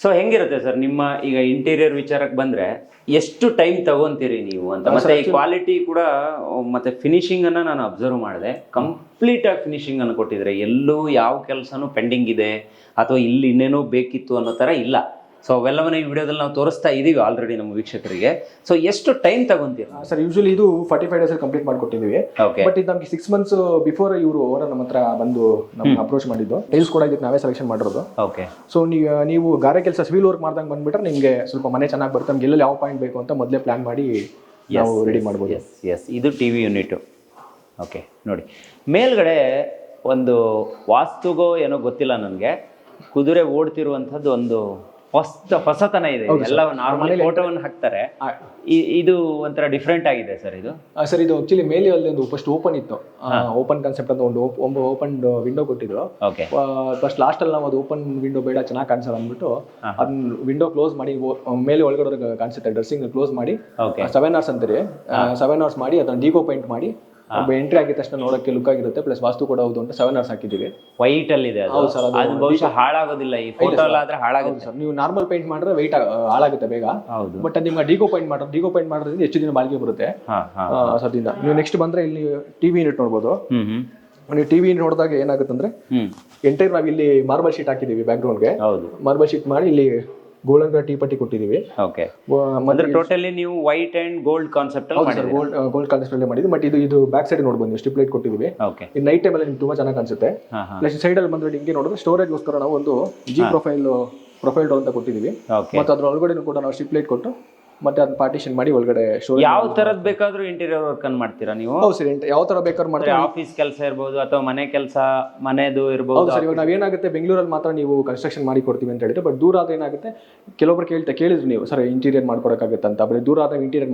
ಸೊ ಹೆಂಗಿರುತ್ತೆ ಸರ್ ನಿಮ್ಮ ಈಗ ಇಂಟೀರಿಯರ್ ವಿಚಾರಕ್ಕೆ ಬಂದ್ರೆ ಎಷ್ಟು ಟೈಮ್ ತಗೊಂತೀರಿ ನೀವು ಅಂತ? ಮತ್ತೆ ಈ ಕ್ವಾಲಿಟಿ ಕೂಡ ಮತ್ತೆ ಫಿನಿಶಿಂಗ್ ಅನ್ನ ನಾನು ಅಬ್ಸರ್ವ್ ಮಾಡಿದೆ, ಕಂಪ್ಲೀಟ್ ಆಗಿ ಫಿನಿಶಿಂಗ್ ಅನ್ನು ಕೊಟ್ಟಿದ್ರೆ, ಎಲ್ಲೂ ಯಾವ ಕೆಲಸನೂ ಪೆಂಡಿಂಗ್ ಇದೆ ಅಥವಾ ಇಲ್ಲಿ ಇನ್ನೇನೋ ಬೇಕಿತ್ತು ಅನ್ನೋ ತರ ಇಲ್ಲ. ಸೊ ಅವೆಲ್ಲವನ್ನ ಈ ವಿಡಿಯೋದಲ್ಲಿ ನಾವು ತೋರಿಸ್ತಾ ಇದೀವಿ ಆಲ್ರೆಡಿ ನಮ್ಮ ವೀಕ್ಷಕರಿಗೆ. ಸೊ ಎಷ್ಟು ಟೈಮ್ ತಗೊಂತೀರಿ ಸರ್? ಯೂಶಲಿ ಇದು 45 ಡೇಸ್ ಕಂಪ್ಲೀಟ್ ಮಾಡ್ಕೊಟ್ಟಿದ್ದೀವಿ. ಬಟ್ ಇದು ನಮಗೆ 6 ಮಂತ್ಸ್ ಬಿಫೋರ್ ಇವರು ಓನರ್ ನಮ್ಮ ಹತ್ರ ಬಂದು ನಮ್ಗೆ ಅಪ್ರೋಚ್ ಮಾಡಿದ್ದು. ಟೈಲ್ಸ್ ಕೂಡ ಇದಕ್ಕೆ ನಾವೇ ಸೆಲೆಕ್ಷನ್ ಮಾಡಿರೋದು. ಓಕೆ, ಸೊ ನೀವು ಗಾರೆ ಕೆಲಸ ಸಿವಿಲ್ ವರ್ಕ್ ಮಾಡ್ದಂಗೆ ಬಂದ್ಬಿಟ್ರೆ ನಿಮಗೆ ಸ್ವಲ್ಪ ಮನೆ ಚೆನ್ನಾಗಿ ಬರುತ್ತೆ. ನಮ್ಗೆ ಎಲ್ಲೆಲ್ಲಿ ಯಾವ ಪಾಯಿಂಟ್ ಬೇಕು ಅಂತ ಮೊದಲೇ ಪ್ಲಾನ್ ಮಾಡಿ ನಾವು ರೆಡಿ ಮಾಡ್ಬೋದು. ಎಸ್, ಇದು ಟಿವಿ ಯೂನಿಟ್. ಓಕೆ, ನೋಡಿ ಮೇಲ್ಗಡೆ ಒಂದು ವಾಸ್ತುಗೋ ಏನೋ ಗೊತ್ತಿಲ್ಲ ನನಗೆ, ಕುದುರೆ ಓಡ್ತಿರುವಂಥದ್ದು ಒಂದು ಹೊಸತನ ಇದೆ. ಎಲ್ಲ ನಾರ್ಮಲ್ ಫೋಟೋವನ್ನು ಹಾಕ್ತಾರೆ, ಇದು ಒಂಥರ ಡಿಫ್ರೆಂಟ್ ಆಗಿದೆ ಸರ್ ಇದು. ಸರ್ ಇದು ಆಕ್ಚುಲಿ ಮೇಲೆ ಅಲ್ಲಿ ಒಂದು ಫಸ್ಟ್ ಓಪನ್ ಇತ್ತು, ಓಪನ್ ಕಾನ್ಸೆಪ್ಟ್ ಅಂತ ಒಂದು ಓಪನ್ ವಿಂಡೋ ಕೊಟ್ಟಿದ್ರು. ಓಕೆ, ಫಸ್ಟ್ ಲಾಸ್ಟ್ ಅಲ್ಲಿ ನಾವು ಅದು ಓಪನ್ ವಿಂಡೋ ಬೇಡ, ಚೆನ್ನಾಗಿ ಕಾಣಿಸಲ್ಲ ಅಂದ್ಬಿಟ್ಟು ಅದನ್ನ ವಿಂಡೋ ಕ್ಲೋಸ್ ಮಾಡಿ ಮೇಲೆ ಒಳಗಡೆ ಕಾಣಿಸುತ್ತೆ ಡ್ರೆಸ್ಸಿಂಗ್ ಕ್ಲೋಸ್ ಮಾಡಿ 7 hours ಅಂತಾರೆ, 7 hours ಮಾಡಿ ಅದನ್ನ ಡಿಗೋ ಪೇಂಟ್ ಮಾಡಿ ಎಂಟ್ರಿ ಆಗಿದ ತಕ್ಷಣ ನೋಡಕ್ಕೆ ಲುಕ್ ಆಗಿರುತ್ತೆ. ಪ್ಲಸ್ ವಾಸ್ತು ಕೂಡ ಹೌದು ಅಂತ 7 hours ಹಾಕಿದ್ದೀವಿ. ವೈಟ್ ಅಲ್ಲಿ ಇದೆ ಅದು. ಅದು ಬಹುಶಃ ಹಾಳಾಗೋದಿಲ್ಲ, ಈ ಫೋಟೋ ಆದ್ರೆ ಹಾಳಾಗುತ್ತೆ ಸರ್. ನೀವು ನಾರ್ಮಲ್ ಪೇಂಟ್ ಮಾಡಿದ್ರೆ ವೆಯ್ಟ್ ಹಾಳಾಗುತ್ತೆ ಬೇಗ. ಬಟ್ ನಿಮ್ಗೆ ಡಿಗೋ ಪೇಂಟ್ ಮಾಡೋದ್ರಿಂದ ಹೆಚ್ಚು ದಿನ ಬಾಳಿಕೆ ಬರುತ್ತೆ ಸದ್ಯದಿಂದ. ನೀವು ನೆಕ್ಸ್ಟ್ ಬಂದ್ರೆ ಇಲ್ಲಿ ಟಿವಿ ಯೂನಿಟ್ ನೋಡ್ಬೋದು. ನೀವು ಟಿವಿ ನೋಡಿದಾಗ ಏನಾಗುತ್ತೆ ಅಂದ್ರೆ ಎಂಟೈರ್ ನಾವು ಇಲ್ಲಿ ಮಾರ್ಬಲ್ ಶೀಟ್ ಹಾಕಿದೀವಿ ಬ್ಯಾಕ್ ಗ್ರೌಂಡ್ಗೆ. ಮಾರ್ಬಲ್ ಶೀಟ್ ಮಾಡಿ ಇಲ್ಲಿ ಗೋಲ್ಡನ್ ಟೀ ಪಟ್ಟಿ ಕೊಟ್ಟಿದ್ದೀವಿ. ಓಕೆ, ಅಂದ್ರೆ ಟೋಟಲಿ ನೀವು ವೈಟ್ ಅಂಡ್ ಗೋಲ್ಡ್ ಕಾನ್ಸೆಪ್ಟ್ ಅಲ್ಲಿ ಮಾಡಿದ್ದೀರಾ? ಗೋಲ್ಡ್ ಕಾನ್ಸೆಪ್ಟ್ ಅಲ್ಲಿ ಮಾಡಿದ್ವಿ. ಬಟ್ ಇದು ಬ್ಯಾಕ್ ಸೈಡ್ ನೋಡ್ಬೋದು ನೀವು, ಸ್ಟ್ರಿಪ್ ಲೈಟ್ ಕೊಟ್ಟಿದ್ದೀವಿ. ಓಕೆ, ಈ ನೈಟ್ ಟೈಮ್ ಅಲ್ಲಿ ನಿಮ್ಗೆ ತುಂಬಾ ಚೆನ್ನಾಗಿ ಕಾಣಿಸುತ್ತೆ. ಪ್ಲಸ್ ಸೈಡ್ ಅಲ್ಲಿ ಬಂದ್ರೆ ಹಿಂಗೆ ನೋಡಿದ್ರೆ ಸ್ಟೋರೇಜ್ ಗೋಸ್ಕರ ನಾವು ಒಂದು ಪ್ರೊಫೈಲ್ ಡೋರ್ ಅಂತ ಕೊಟ್ಟಿದ್ದೀವಿ. ಮತ್ತೆ ಅದ್ರ ಒಳಗಡೆ ಕೂಡ ನಾವು ಸ್ಟ್ರಿಪ್ ಲೈಟ್ ಕೊಟ್ಟು ಮತ್ತೆ ಅದನ್ನ ಪಾರ್ಟಿಷನ್ ಮಾಡಿ ಒಳಗಡೆ ಸ್ಟೋರೇಜ್. ಯಾವ ತರದ್ ಬೇಕಾದ್ರೂ ಇಂಟೀರಿಯರ್ ವರ್ಕ್ ಅನ್ನು ಮಾಡ್ತೀರಾ ನೀವು? ಹೌದು ಸರ್, ಯಾವ ತರ ಬೇಕಾದ್ರೂ ಮಾಡ್ತೀವಿ. ಆಫೀಸ್ ಕೆಲಸ ಇರ್ಬೋದು ಅಥವಾ ಮನೆ ಕೆಲಸ, ಮನೆದು ಇರ್ಬೋದು. ಹೌದು ಸರ್, ಇವಾಗ ನಾವೇನಾಗುತ್ತೆ ಬೆಂಗಳೂರಲ್ಲಿ ಮಾತ್ರ ನೀವು ಕನ್ಸ್ಟ್ರಕ್ಷನ್ ಮಾಡಿ ಕೊಡ್ತೀವಿ ಅಂತ ಹೇಳಿದ್ರೆ, ಬಟ್ ದೂರ ಆದ್ರೆ ಏನಾಗುತ್ತೆ, ಕೆಲವೊಬ್ರು ಕೇಳಿದ್ರು ನೀವು ಸರ್ ಇಂಟೀರಿಯರ್ ಮಾಡ್ಕೊಡಕ್ಕಾಗುತ್ತೆ ಅಂತ, ಬರೀ ದೂರ ಆದಾಗ ಇಂಟೀರಿಯರ್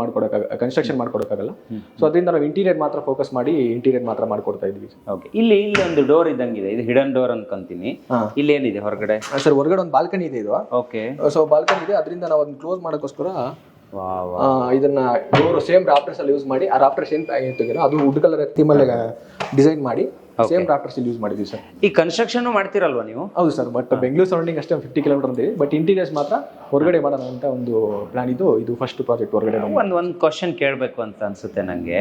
ಕನ್ಸ್ಟ್ರಕ್ಷನ್ ಮಾಡ್ಕೊಡಕ್ಕಾಗಲ್ಲ. ಸೊ ಅದರಿಂದ ನಾವು ಇಂಟೀರಿಯರ್ ಮಾತ್ರ ಫೋಕಸ್ ಮಾಡಿ ಇಂಟೀರಿಯರ್ ಮಾತ್ರ ಮಾಡ್ಕೊಡ್ತಾ ಇದ್ವಿ. ಓಕೆ, ಇಲ್ಲಿ ಒಂದು ಡೋರ್ ಇದ್ದಂಗಿದೆ, ಇದು ಹಿಡನ್ ಡೋರ್ ಅನ್ಕೊಂತೀನಿ. ಇಲ್ಲಿ ಏನಿದೆ ಹೊರಗಡೆ? ಸರ್ ಹೊರಗಡೆ ಒಂದು ಬಾಲ್ಕನಿ ಇದೆ ಇದು. ಓಕೆ, ಸೊ ಬಾಲ್ಕನಿ ಇದೆ, ಅದರಿಂದ ನಾವು ಅದನ್ನ ಕ್ಲೋಸ್ ಮಾಡೋಕ್ಕೋಸ್ಕರ ಇದನ್ನ ಡೋರ್ ಸೇಮ್ ರಾಫ್ಟರ್ಸ್ ಅಲ್ಲಿ ಯೂಸ್ ಮಾಡಿ, ಆ ರಾಫ್ಟರ್ಸ್ ಏನ್ ತೆಗೆರೋ ಅದು ವುಡ್ ಕಲರ್ ಥೀಮ್ ಅಲ್ಲಿ ಡಿಸೈನ್ ಮಾಡಿ ಸೇಮ್ ರಾಫ್ಟರ್ಸ್ ಯೂಸ್ ಮಾಡಿದ್ವಿ ಸರ್. ಈ ಕನ್ಸ್ಟ್ರಕ್ಷನ್ ಮಾಡ್ತಿರಲ್ವಾ ನೀವು? ಹೌದು ಸರ್, ಬಟ್ ಬೆಂಗಳೂರು ಸರೌಂಡಿಂಗ್ ಅಷ್ಟೇ 50 ಕಿಲೋಮೀಟರ್ ಅಂತೀವಿ, ಬಟ್ ಇಂಟೀರಿಯರ್ಸ್ ಮಾತ್ರ ಹೊರಗಡೆ ಮಾಡೋಣ ಅಂತ ಒಂದು ಪ್ಲಾನ್ ಇದು. ಇದು ಫಸ್ಟ್ ಪ್ರಾಜೆಕ್ಟ್ ಹೊರಗಡೆ. ಒಂದು ಕ್ವಶನ್ ಕೇಳಬೇಕು ಅಂತ ಅನ್ಸುತ್ತೆ ನನಗೆ.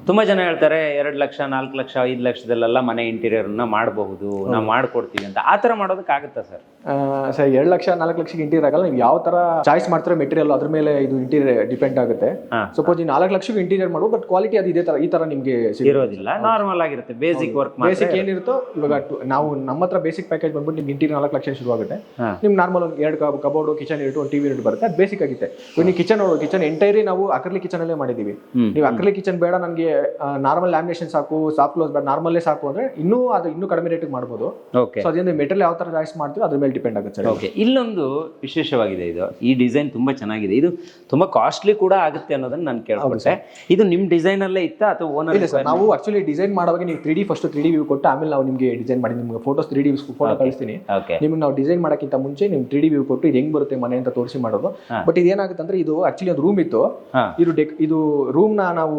ತುಂಬಾ ಜನ ಹೇಳ್ತಾರೆ 2 ಲಕ್ಷ 4 ಲಕ್ಷ 5 ಲಕ್ಷದಲ್ಲೆಲ್ಲ ಮನೆ ಇಂಟೀರಿಯರ್ ಮಾಡಬಹುದು, ನಾವು ಮಾಡ್ಕೊಡ್ತೀವಿ ಅಂತ. ಆ ತರ ಮಾಡೋದಕ್ಕಾಗುತ್ತಾ ಸರ್? ಸರ್ 2 ಲಕ್ಷ 4 ಲಕ್ಷಕ್ಕೆ ಇಂಟೀರಿಯರ್ ಆಗಲ್ಲ. ನೀವು ಯಾವ ತರ ಚಾಯ್ಸ್ ಮಾಡ್ತಾರೆ ಮೆಟೀರಿಯಲ್ ಅದ್ರ ಮೇಲೆ ಇದು ಇಂಟೀರಿಯರ್ ಡಿಪೆಂಡ್ ಆಗುತ್ತೆ. ಸಪೋಸ್ ನೀವು 4 ಲಕ್ಷಕ್ಕೆ ಇಂಟೀರಿಯರ್ ಮಾಡ್ಬೋದು, ಬಟ್ ಕ್ವಾಲಿಟಿ ಅದು ಇದೇ ತರ ಈ ತರ ನಿಮಗೆ ಇರೋದಿಲ್ಲ, ನಾರ್ಮಲ್ ಆಗಿರುತ್ತೆ. ಬೇಸಿಕ್ ವರ್ಕ್ ಬೇಸಿಕ್ ಏನಿರುತ್ತೋ ಇವಾಗ ನಾವು ನಮ್ಮ ಹತ್ರ ಬೇಸಿಕ್ ಪ್ಯಾಕೇಜ್ ಬಂದ್ಬಿಟ್ಟು ನಿಮ್ಗೆ ಇಂಟೀರಿಯರ್ 4 ಲಕ್ಷ ಶುರು ಆಗುತ್ತೆ. ನಿಮ್ಗೆ ನಾರ್ಮಲ್ ಒಂದು 2 ಕಬೋರ್ಡ್, ಕಿಚನ್ ಯೂನಿಟ್, ಒಂದು ಟಿವಿ ಯೂನಿಟ್ ಬರುತ್ತೆ, ಅದು ಬೇಸಿಕ್ ಆಗುತ್ತೆ. ನೀವು ಕಿಚನ್ ಎಂಟೈರಿ ನಾವು ಅಕ್ರಲಿಕ್ ಕಿಚನ್ ಅಲ್ಲೇ ಮಾಡಿದೀವಿ. ನೀವು ಅಕ್ರಲಿಕ್ ಕಿಚನ್ ಬೇಡ ನನಗೆ ನಾರ್ಮಲ್ ಲ್ಯಾಮಿನೇಷನ್ ಸಾಕು, ಸಾಫ್ಟ್ ಕ್ಲೋಸ್ ಬೇಡ, ನಾರ್ಮಲ್ಲೇ ಸಾಕು ಅಂದ್ರೆ ಇನ್ನೂ ಕಡಿಮೆ ರೇಟಿಗೆ ಮಾಡ್ಬೋದು. ಸೊ ಅದರಿಂದ ಮೆಟೀರಿಯಲ್ ಯಾವ ತರ ಚಾಯ್ಸ್ ಮಾಡ್ತೀವಿ ಅದ್ರ ಮೇಲೆ ಡಿಪೆಂಡ್ ಆಗುತ್ತೆ ಸರ್. ಓಕೆ, ಇಲ್ಲೊಂದು ವಿಶೇಷವಾಗಿದೆ, ಇದು ಈ ಡಿಸೈನ್ ತುಂಬಾ ಚೆನ್ನಾಗಿದೆ. ಇದು ತುಂಬಾ ಕಾಸ್ಟ್ಲಿ ಕೂಡ ಆಗುತ್ತೆ ಅನ್ನೋದನ್ನ ನಾನು ಕೇಳ್ಕೊಂಡೆ. ಇದು ನಿಮ್ ಡಿಸೈನ್ ಅಲ್ಲೇ ಇತ್ತಾ ಅಥವಾ ಓನರ್? ಇಲ್ಲ ಸರ್, ನಾವು ಆಕ್ಚುಲಿ ಡಿಸೈನ್ ಮಾಡುವಾಗ ನೀವು 3D ಫಸ್ಟ್ 3D ವ್ಯೂ ಕೊಟ್ಟು ಆಮೇಲೆ ನಾವು ನಿಮಗೆ ಡಿಸೈನ್ ಮಾಡಿ ನಿಮ್ಗೆ ಫೋಟೋಸ್ 3D ಫೋಟೋ ಕಳಿಸ್ತೀನಿ. ನಿಮ್ಗೆ ನಾವು ಡಿಸೈನ್ ಮಾಡಕ್ಕಿಂತ ಮುಂಚೆ ನಿಮ್ಗೆ 3D ವ್ಯೂ ಕೊಟ್ಟು ಇದು ಹೆಂಗ್ ಬರುತ್ತೆ ಮನೆ ಅಂತ ತೋರಿಸಿ ಮಾಡೋದು. ಬಟ್ ಇದೇನಾಗುತ್ತೆ ಅಂದ್ರೆ ಇದು ಆಕ್ಚುಲಿ ಒಂದು ರೂಮ್ ಇತ್ತು, ಇದು ರೂಮ್ ನ ನಾವು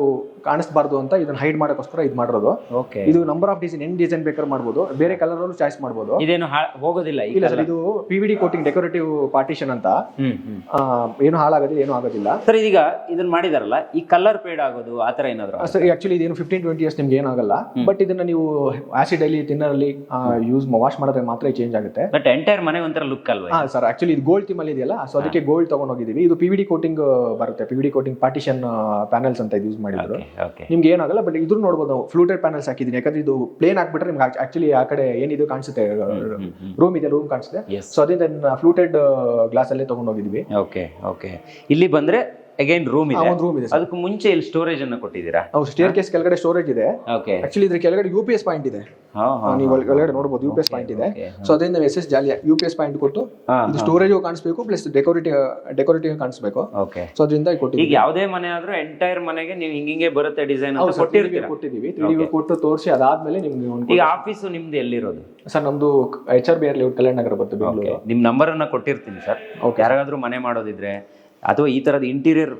ಕಾಣಿಸಬಾರ್ದು ಅಂತ ಇದನ್ನ ಹೈಡ್ ಮಾಡೋಕ್ಕೋಸ್ಕರ ಇದು ಮಾಡಿರೋದು. ಇದು ನಂಬರ್ ಆಫ್ ಡಿಸೈನ್ ಏನ್ ಡಿಸೈನ್ ಬೇಕಾದ್ರೂ ಮಾಡ್ಬೋದು, ಬೇರೆ ಕಲರ್ ಅಲ್ಲೂ ಚಾಯ್ಸ್ ಮಾಡ್ಬೋದು. ಇದೇನು ಹೋಗೋದಿಲ್ಲ? ಇಲ್ಲ ಸರ್, ಇದು PVD ಕೋಟಿಂಗ್ ಡೆಕೋರೇಟಿವ್ ಪಾರ್ಟಿಷನ್ ಅಂತ, ಏನು ಹಾಳಾಗೋದಿಲ್ಲ, ಏನು ಆಗೋದಿಲ್ಲ ಸರ್. ಈಗ ಇದನ್ನ ಮಾಡಿದಾರಲ್ಲ, ಈ ಕಲರ್ ಫೇಡ್ ಆಗೋದು ಆತರ ಏನಾದ್ರು? ಸರ್ ಆಕ್ಚುಲಿ ಇದೇನು 15-20 ಇಯರ್ಸ್ ನಿಮ್ಗೆ ಏನಾಗಲ್ಲ, ಬಟ್ ಇದನ್ನ ನೀವು ಆಸಿಡ್ ಅಲ್ಲಿ ತಿನ್ನರ್ ಅಲ್ಲಿ ವಾಶ್ ಮಾಡಿದ್ರೆ ಮಾತ್ರ ಚೇಂಜ್ ಆಗುತ್ತೆ. ಬಟ್ ಎಂಟೈರ್ ಮನೆ ಒಂಥರ ಲುಕ್ ಅಲ್ವಾ? ಹಾ ಸರ್, ಆಕ್ಚುಲಿ ಇದು ಗೋಲ್ಡ್ ಥೀಮ್ ಅಲ್ಲಿ ಇದೆಯಲ್ಲ, ಸೊ ಅದಕ್ಕೆ ಗೋಲ್ಡ್ ತಗೊಂಡ್ ಹೋಗಿದೀವಿ. ಇದು PVD ಕೋಟಿಂಗ್ ಬರುತ್ತೆ, PVD ಕೋಟಿಂಗ್ ಪಾರ್ಟಿಷನ್ ಪ್ಯಾನಲ್ಸ್ ಅಂತ ಯೂಸ್ ಮಾಡಿದ್ರು. ನಿಮ್ಗೆ ಏನಾಗಲ್ಲ, ಬಟ್ ಇದ್ರ ನೋಡಬಹುದು ನಾವು ಫ್ಲೂಟೆಡ್ ಪ್ಯಾನಲ್ಸ್ ಹಾಕಿದೀನಿ. ಯಾಕಂದ್ರೆ ಇದು ಪ್ಲೇನ್ ಹಾಕ್ಬಿಟ್ರೆ ನಿಮ್ಗೆ ಆಕ್ಚುಲಿ ಆ ಕಡೆ ಏನಿದು ಕಾಣಿಸುತ್ತೆ, ರೂಮ್ ಇದೆ, ರೂಮ್ ಕಾಣಿಸುತ್ತೆ. ಸೊ ಅದರಿಂದ ಫ್ಲೂಟೆಡ್ ಗ್ಲಾಸ್ ಅಲ್ಲೇ ತಗೊಂಡ್ ಹೋಗಿದ್ವಿ. ಓಕೆ, ಇಲ್ಲಿ ಬಂದ್ರೆ ಅಗೈನ್ ರೂಮ್ ಇದೆ. ಒಂದು ರೂಮ್ ಇದೆ. ಅದಕ್ಕೆ ಮುಂಚೆ ಇಲ್ಲಿ ಸ್ಟೋರೇಜ್ ಅನ್ನು ಕೊಟ್ಟಿದ್ದೀರಾ? ಹೌದು, ಸ್ಟೇರ್ ಕೇಸ್ ಕೆಳಗಡೆ ಸ್ಟೋರೇಜ್ ಇದೆ. ಆಕ್ಚುಲಿ ಇದ್ರ ಕೆಳಗಡೆ UPS ಪಾಯಿಂಟ್ ಇದೆ, ನೀವು ಒಳಗಡೆ ನೋಡಬಹುದು UPS ಪಾಯಿಂಟ್ ಇದೆ. ಸೊ ಅದರಿಂದ SS ಜಾಲಿ UPS ಪಾಯಿಂಟ್ ಕೊಟ್ಟು ಇದು ಸ್ಟೋರೇಜ್ ಕಾಣಿಸಬೇಕು, ಪ್ಲಸ್ ಡೆಕೋರೇಟಿವ್ ಕಾಣಿಸಬೇಕು. ಸೊ ಅದರಿಂದ ಕೊಟ್ಟಿದ್ದೀವಿ. ಈಗ ಯಾವುದೇ ಮನೆ ಆದ್ರೂ ಎಂಟೈರ್ ಮನೆಗೆ ನೀವು ಹಿಂಗೆ ಬರುತ್ತೆ ಡಿಸೈನ್ ಅಂತ ಕೊಟ್ಟಿದ್ದೀವಿ. 3D ಕೊಟ್ಟು ತೋರಿಸಿ ಅದಾದ್ಮೇಲೆ ನಿಮ್ಗೆ. ಈಗ ಆಫೀಸ್ ನಿಮ್ದು ಎಲ್ಲಿರೋದು ಸರ್? ನಮ್ದು HRB ಕಲ್ಯಾಣ ನಗರ ಬರುತ್ತೆ, ಬೆಂಗಳೂರು. ನಿಮ್ ನಂಬರ್ ಅನ್ನ ಕೊಟ್ಟಿರ್ತೀನಿ ಸರ್. ಯಾರಿಗಾದ್ರೂ ಮನೆ ಮಾಡೋದಿದ್ರೆ ಅಥವಾ ಈ ತರದ ಇಂಟೀರಿಯರ್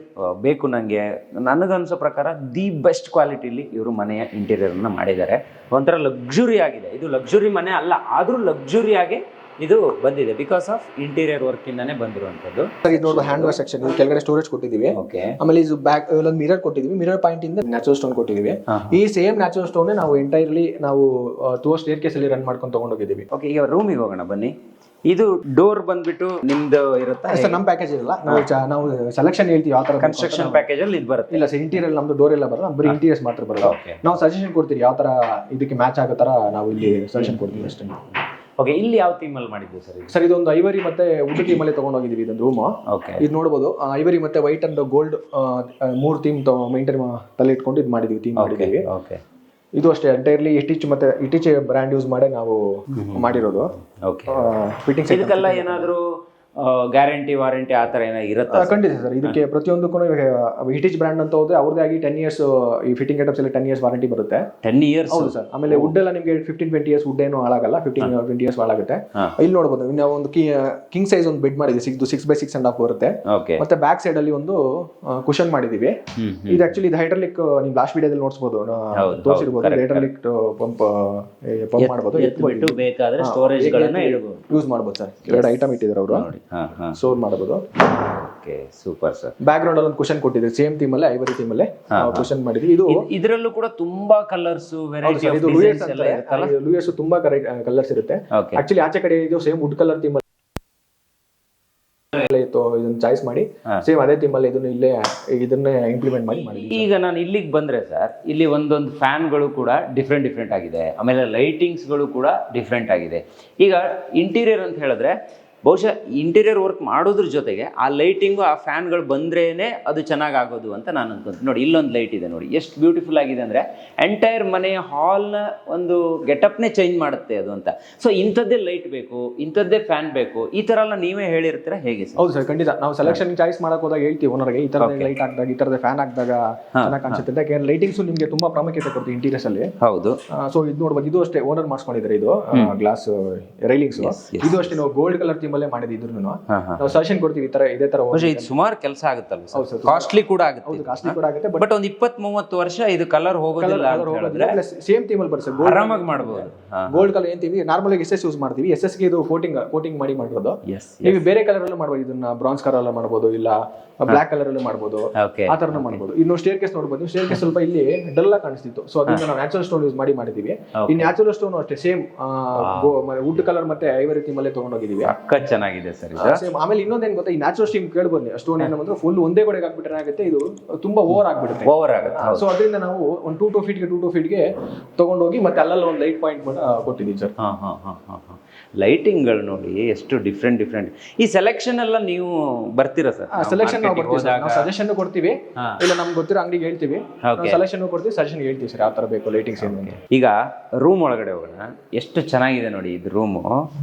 ಬೇಕು ನನಗೆ, ನನಗನ್ಸೋ ಪ್ರಕಾರ ದಿ ಬೆಸ್ಟ್ ಕ್ವಾಲಿಟಿಲಿ ಇವರು ಮನೆಯ ಇಂಟೀರಿಯರ್ನ ಮಾಡಿದ್ದಾರೆ. ಒಂಥರ ಲಕ್ಸುರಿ ಆಗಿದೆ. ಇದು ಲಕ್ಸುರಿ ಮನೆ ಅಲ್ಲ, ಆದ್ರೂ ಲಕ್ಸುರಿಯಾಗಿ ಇದು ಬಂದಿದೆ ಬಿಕಾಸ್ ಆಫ್ ಇಂಟೀರಿಯರ್ ವರ್ಕ್ ಇಂದಾನೆ ಬಂದಿರುವಂತದ್ದು. ಇದು ನೋಡೋದು ಹ್ಯಾಂಡ್ ವಾಶ್ ಸೆಕ್ಷನ್, ಕೆಳಗಡೆ ಸ್ಟೋರೇಜ್ ಕೊಟ್ಟಿದ್ದೀವಿ. ಆಮೇಲೆ ಇದು ಬ್ಯಾಕ್ ಒಂದು ಮಿರರ್ ಕೊಟ್ಟಿದ್ದೀವಿ. ಮಿರರ್ ಪಾಯಿಂಟ್ ಇಂದ ನ್ಯಾಚುರಲ್ ಸ್ಟೋನ್ ಕೊಟ್ಟಿದ್ದೀವಿ. ಈ ಸೇಮ್ ನ್ಯಾಚುರಲ್ ಸ್ಟೋನ್ ನಾವು ಎಂಟೈರ್ಲಿ ನಾವು ಸ್ಟೇರ್ ಕೇಸ್ ಅಲ್ಲಿ ರನ್ ಮಾಡ್ಕೊಂಡು ತಗೊಂಡೋಗಿದ್ದೀವಿ. ಓಕೆ, ಈಗ ರೂಮಿಗೆ ಹೋಗೋಣ ಬನ್ನಿ. ಇದು ಡೋರ್ ಬಂದ್ಬಿಟ್ಟು ನಿಮ್ದು ಇರುತ್ತಾ ಸರ್? ನಮ್ಮ ಪ್ಯಾಕೇಜ್ ಇರಲ್ಲ, ನಾವು ಸೆಲೆಕ್ಷನ್ ಹೇಳ್ತೀವಿ ಯಾವ ತರ ಕನ್ಸ್ಟ್ರಕ್ಷನ್ ಪ್ಯಾಕೇಜ್ ಅಲ್ಲಿ ಇದು ಬರುತ್ತೆ. ಇಲ್ಲ ಸರ್, ಇಂಟೀರಿಯರ್ ನಮ್ದು ಡೋರ್ ಎಲ್ಲ ಬರಲ್ಲ, ಬರೀ ಇಂಟೀರಿಯರ್ಸ್ ಮಾತ್ರ ಬರಲ್ಲ. ನಾವು ಸಜೆಷನ್ ಕೊಡ್ತೀವಿ ಯಾವ ತರ ಇದಕ್ಕೆ ಮ್ಯಾಚ್ ಆಗೋ ತರ ನಾವು ಇಲ್ಲಿ ಸಜೆಷನ್ ಕೊಡ್ತೀವಿ ಅಷ್ಟೇ. ಓಕೆ, ಇಲ್ಲಿ ಯಾವ ಥೀಮ್ ಅಲ್ಲಿ ಮಾಡಿದ್ವಿ ಸರ್? ಸರ್ ಇದೊಂದು ಐವರಿ ಮತ್ತೆ ವುಡ್ ಥೀಮ್ ಅಲ್ಲಿ ತಗೊಂಡೋಗಿದೀವಿ ಇದೊಂದು ರೂಮ್. ಇದು ನೋಡಬಹುದು, ಐವರಿ ಮತ್ತೆ white and gold 3 theme maintain ತಲೆ ಇಟ್ಕೊಂಡು ಇದು ಮಾಡಿದೀವಿ, ಥೀಮ್ ಮಾಡಿದೀವಿ. ಇದು ಅಷ್ಟೇ ಎಂಟೈರ್ಲಿ ಇಟಿಚ್ ಬ್ರ್ಯಾಂಡ್ ಯೂಸ್ ಮಾಡಿ ನಾವು ಮಾಡಿರೋದು. ಫಿಟ್ಟಿಂಗ್ಸ್ ಇದಕ್ಕೆಲ್ಲ ಏನಾದರೂ ಗ್ಯಾರಂಟಿ ವಾರಂಟಿ ಆ ಥರ ಏನೋ ಇರುತ್ತೆ? ಖಂಡಿತ ಸರ್, ಇದಕ್ಕೆ ಪ್ರತಿಯೊಂದಕ್ಕೂ ಹಿಟಿಚ್ ಬ್ರ್ಯಾಂಡ್ ಅಂತ ಹೋದ್ರೆ ಅವ್ರದೇ ಆಗಿ 10 ಇಯರ್ಸ್ ಈ ಫಿಟ್ಟಿಂಗ್ ಐಟಮ್ಸ್ ಎಲ್ಲ 10 ಇಯರ್ಸ್ ವಾರಂಟಿ ಬರುತ್ತೆ. 10 ಇಯರ್ಸ್? ಹೌದು ಸರ್. ಆಮೇಲೆ ವುಡ್ ಎಲ್ಲ ನಿಮಗೆ 15-20 ಇಯರ್ಸ್ ವುಡ್ ಏನು ಹಾಳಾಗಲ್ಲ, 15-20 ಇಯರ್ಸ್ ಹಾಳಾಗುತ್ತೆ. ಇಲ್ಲಿ ನೋಡಬಹುದು, ನಾವು ಒಂದು ಕಿಂಗ್ ಸೈಜ್ ಒಂದು ಬೆಡ್ ಮಾಡಿದ್ವಿ, 6x6.5 ಬರುತ್ತೆ. ಮತ್ತೆ ಬ್ಯಾಕ್ ಸೈಡ್ ಅಲ್ಲಿ ಒಂದು ಕುಶನ್ ಮಾಡಿದೀವಿ. ಇದು ಆಕ್ಚುಲಿ ಇದು ಹೈಡ್ರಾಲಿಕ್, ನೀವು ಲಾಸ್ಟ್ ವಿಡಿಯೋದಲ್ಲಿ ನೋಡಿಸಬಹುದು, ತೋರಿಸಿರ್ಬೋದು. ಹೈಡ್ರಾಲಿಕ್ ಪಂಪ್ ಮಾಡಬಹುದು, ಬೇಕಾದ್ರೆ ಸ್ಟೋರೇಜ್ ಗಳನ್ನ ಯೂಸ್ ಮಾಡಬಹುದು ಸರ್. 2 ಐಟಮ್ ಇಟ್ಟಿದ್ದಾರೆ ಅವರು, ಸ್ಟೋರ್ ಮಾಡಬಹುದು. Okay, super sir. Back ground ಅಲ್ಲಿ ಒಂದು ಕುಶನ್ ಕೊಟ್ಟಿದ್ದೀವಿ, ಸೇಮ್ ಥೀಮ್ ಅಲ್ಲೇ ಐವರಿ ಥೀಮ್ ಅಲ್ಲೇ ಕುಶನ್ ಮಾಡಿದ್ವಿ. ಇದು ಇದರಲ್ಲೂ ಕೂಡ ತುಂಬಾ ಕಲರ್ಸ್, ವೆರೈಟಿ ಆಫ್ ಡಿಸೈನ್ಸ್ ಎಲ್ಲ ಇರುತ್ತಲ್ಲ. ಲೂಯರ್ಸ್ ತುಂಬಾ ಕಲರ್ಸ್ ಇರುತ್ತೆ. ಆಕ್ಚುಲಿ ಆಚೆ ಕಡೆ ಇದು ಸೇಮ್ ವುಡ್ ಕಲರ್ ಥೀಮ್ ಇತ್ತು, ಇದನ್ನ ಚಾಯ್ಸ್ ಮಾಡಿ ಸೇಮ್ ಅದೇ ಥೀಮ್ ಅಲ್ಲಿ ಇದನ್ನ ಇಂಪ್ಲಿಮೆಂಟ್ ಮಾಡಿ. ಈಗ ನಾನು ಇಲ್ಲಿಗೆ ಬಂದ್ರೆ ಸರ್, ಇಲ್ಲಿ ಒಂದೊಂದು ಫ್ಯಾನ್ಗಳು ಕೂಡ ಡಿಫ್ರೆಂಟ್ ಆಗಿದೆ, ಆಮೇಲೆ ಲೈಟಿಂಗ್ಸ್ ಗಳು ಕೂಡ ಡಿಫ್ರೆಂಟ್ ಆಗಿದೆ. ಈಗ ಇಂಟೀರಿಯರ್ ಅಂತ ಹೇಳಿದ್ರೆ ಬಹುಶಃ ಇಂಟೀರಿಯರ್ ವರ್ಕ್ ಮಾಡೋದ್ರ ಜೊತೆಗೆ ಆ ಲೈಟಿಂಗು ಆ ಫ್ಯಾನ್ಗಳು ಬಂದ್ರೇನೆ ಅದು ಚೆನ್ನಾಗಿ ಆಗೋದು ಅಂತ ನಾನು ಅನ್ಕೊಂತೀನಿ. ನೋಡಿ ಇಲ್ಲೊಂದು ಲೈಟ್ ಇದೆ ನೋಡಿ, ಎಷ್ಟು ಬ್ಯೂಟಿಫುಲ್ ಆಗಿದೆ ಅಂದರೆ ಎಂಟೈರ್ ಮನೆಯ ಹಾಲ್ನ ಒಂದು ಗೆಟಪ್ನೇ ಚೇಂಜ್ ಮಾಡುತ್ತೆ ಅದು ಅಂತ. ಸೊ ಇಂಥದ್ದೇ ಲೈಟ್ ಬೇಕು, ಇಂಥದ್ದೇ ಫ್ಯಾನ್ ಬೇಕು, ಈ ಥರ ಎಲ್ಲ ನೀವೇ ಹೇಳಿರ್ತೀರಾ ಹೇಗೆ ಸರ್? ಹೌದು ಸರ್, ಖಂಡಿತ ನಾವು ಸೆಲೆಕ್ಷನ್ ಚಾಯ್ಸ್ ಮಾಡಕ್ ಹೋದಾಗ ಹೇಳ್ತೀವಿ ಓನರ್ಗೆ ಈ ತರದ ಲೈಟ್ ಹಾಕಿದಾಗ ಈ ತರದ ಫ್ಯಾನ್ ಹಾಕಿದಾಗ ಚೆನ್ನಾಗಿ ಕಾಣಿಸುತ್ತೆ ಅಂತ. ಯಾಕಂದ್ರೆ ಲೈಟಿಂಗ್ಸ್ ನಿಮಗೆ ತುಂಬಾ ಪ್ರಾಮುಖ್ಯತೆ ಕೊಡ್ತೀವಿ ಇಂಟೀರಿಯರ್ಸ್ ಅಲ್ಲಿ. ಹೌದು. ಸೊ ಇದು ನೋಡ್ಬೋದು, ಇದು ಅಷ್ಟೇ ಓನರ್ ಮಾಡಿಸ್ಕೊಂಡಿದ್ದಾರೆ. ಇದು ಗ್ಲಾಸ್ ರೈಲಿಂಗ್ಸ್, ಇದು ಅಷ್ಟೇ ನಾವು ಗೋಲ್ಡ್ ಕಲರ್ ಥೀಮ್ ಅಲ್ಲೇ ಮಾಡಿದ್ವಿ. ಇದ್ರೂ ನಾವು ಸಜೆಷನ್ ಕೊಡ್ತೀವಿ ಇದೇ ತರ. ಇದು ಸುಮಾರು ಕೆಲಸ ಆಗುತ್ತಲ್ಲ, ಕಾಸ್ಟ್ಲಿ ಕೂಡ ಆಗುತ್ತೆ. ಕಾಸ್ಟ್ಲಿ ಕೂಡ ಆಗುತ್ತೆ, ಬಟ್ ಒಂದು 20-30 ವರ್ಷ ಇದು ಕಲರ್ ಹೋಗೋದಿಲ್ಲ. ಸೇಮ್ ಥೀಮ್ ಅಲ್ಲಿ ಬರುತ್ತೆ, ಆರಾಮಾಗಿ ಮಾಡಬಹುದು. ಗೋಲ್ಡ್ ಕಲರ್ ಏನ್ತೀವಿ ನಾರ್ಮಲ್ ಆಗಿ ಎಸ್ ಯೂಸ್ ಮಾಡ್ತೀವಿ, ಎಸ್ ಗೆ ಇದು ಕೋಟಿಂಗ್ ಮಾಡಿ ಮಾಡಿರೋದು. ನೀವು ಬೇರೆ ಕಲರ್ ಅಲ್ಲೂ ಮಾಡ್ಬೋದು, ಇದನ್ನ ಬ್ರಾನ್ಸ್ ಕಲರ್ ಅಲ್ಲ ಮಾಡ್ಬೋದು, ಇಲ್ಲ ಬ್ಲಾಕ್ ಕಲರ್ ಅಲ್ಲೂ ಮಾಡ್ಬೋದು, ಆ ತರನು ಮಾಡ್ಬೋದು. ಇನ್ನು ಸ್ಟೇರ್ ಕೇಸ್ ನೋಡ್ಬೋದು, ಸ್ಟೇರ್ ಕೇಸ್ ಸ್ವಲ್ಪ ಇಲ್ಲಿ ಡಲ್ ಆಗಿ ಕಾಣಿಸ್ತಿತ್ತು. ಸೊ ಅದನ್ನ ನಾವು ನ್ಯಾಚುರಲ್ ಸ್ಟೋನ್ ಯೂಸ್ ಮಾಡಿದೀವಿ. ಈ ನ್ಯಾಚುರಲ್ ಸ್ಟೋನ್ ಅಷ್ಟೇ ಸೇಮ್ ವುಡ್ ಕಲರ್ ಮತ್ತೆ ಐವರಿ ಥೀಮ್ ಅಲ್ಲೇ ತಗೊಂಡೋಗಿದೀವಿ. ಚೆನ್ನಾಗಿದೆ ಸರ್. ಆಮೇಲೆ ಇನ್ನೊಂದೇನ್ ಗೊತ್ತಾ, ಈ ನ್ಯಾಚುರಲ್ ಸ್ಟೀಮ್ ಕೇಳ್ಬೋದು, ಸ್ಟೋನ್ ಏನು ಅಂದ್ರೆ ಫುಲ್ ಒಂದೇ ಕಡೆಗೆ ಹಾಕ್ಬಿಟ್ರೆ ಏನಾಗುತ್ತೆ, ಇದು ತುಂಬಾ ಓವರ್ ಆಗ್ಬಿಡುತ್ತೆ. ಸೊ ಅದರಿಂದ ನಾವು ಒಂದು 2 ಫೀಟ್ಗೆ ತಗೊಂಡೋಗಿ ಮತ್ತೆ ಅಲ್ಲೆಲ್ಲ ಒಂದು ಲೈಟ್ ಪಾಯಿಂಟ್ ಕೊಟ್ಟಿದ್ದೀವಿ ಸರ್. ಲೈಟಿಂಗ್ಗಳು ನೋಡಿ ಎಷ್ಟು ಡಿಫ್ರೆಂಟ್. ಈ ಸೆಲೆಕ್ಷನ್ ಎಲ್ಲ ನೀವು ಬರ್ತೀರಾ ಸರ್? ಸೆಲೆಕ್ಷನ್ ನಾವು ಬರ್ತೀವಿ ಸರ್, ನಾವು ಸಜೆಷನ್ ಕೊಡ್ತೀವಿ, ಇಲ್ಲ ನಮ್ಗೆ ಗೊತ್ತಿರೋ ಅಂಗಡಿಗೆ ಹೇಳ್ತೀವಿ, ಸೆಲೆಕ್ಷನ್ ಕೊಡ್ತೀವಿ, ಸಜೆಷನ್ ಹೇಳ್ತೀವಿ ಸರ್ ಯಾವ ತರ ಬೇಕು ಲೈಟಿಂಗ್ಸ್ ಏನು. ಈಗ ರೂಮ್ ಒಳಗಡೆ ಹೋಗೋಣ, ಎಷ್ಟು ಚೆನ್ನಾಗಿದೆ ನೋಡಿ ಇದು ರೂಮು.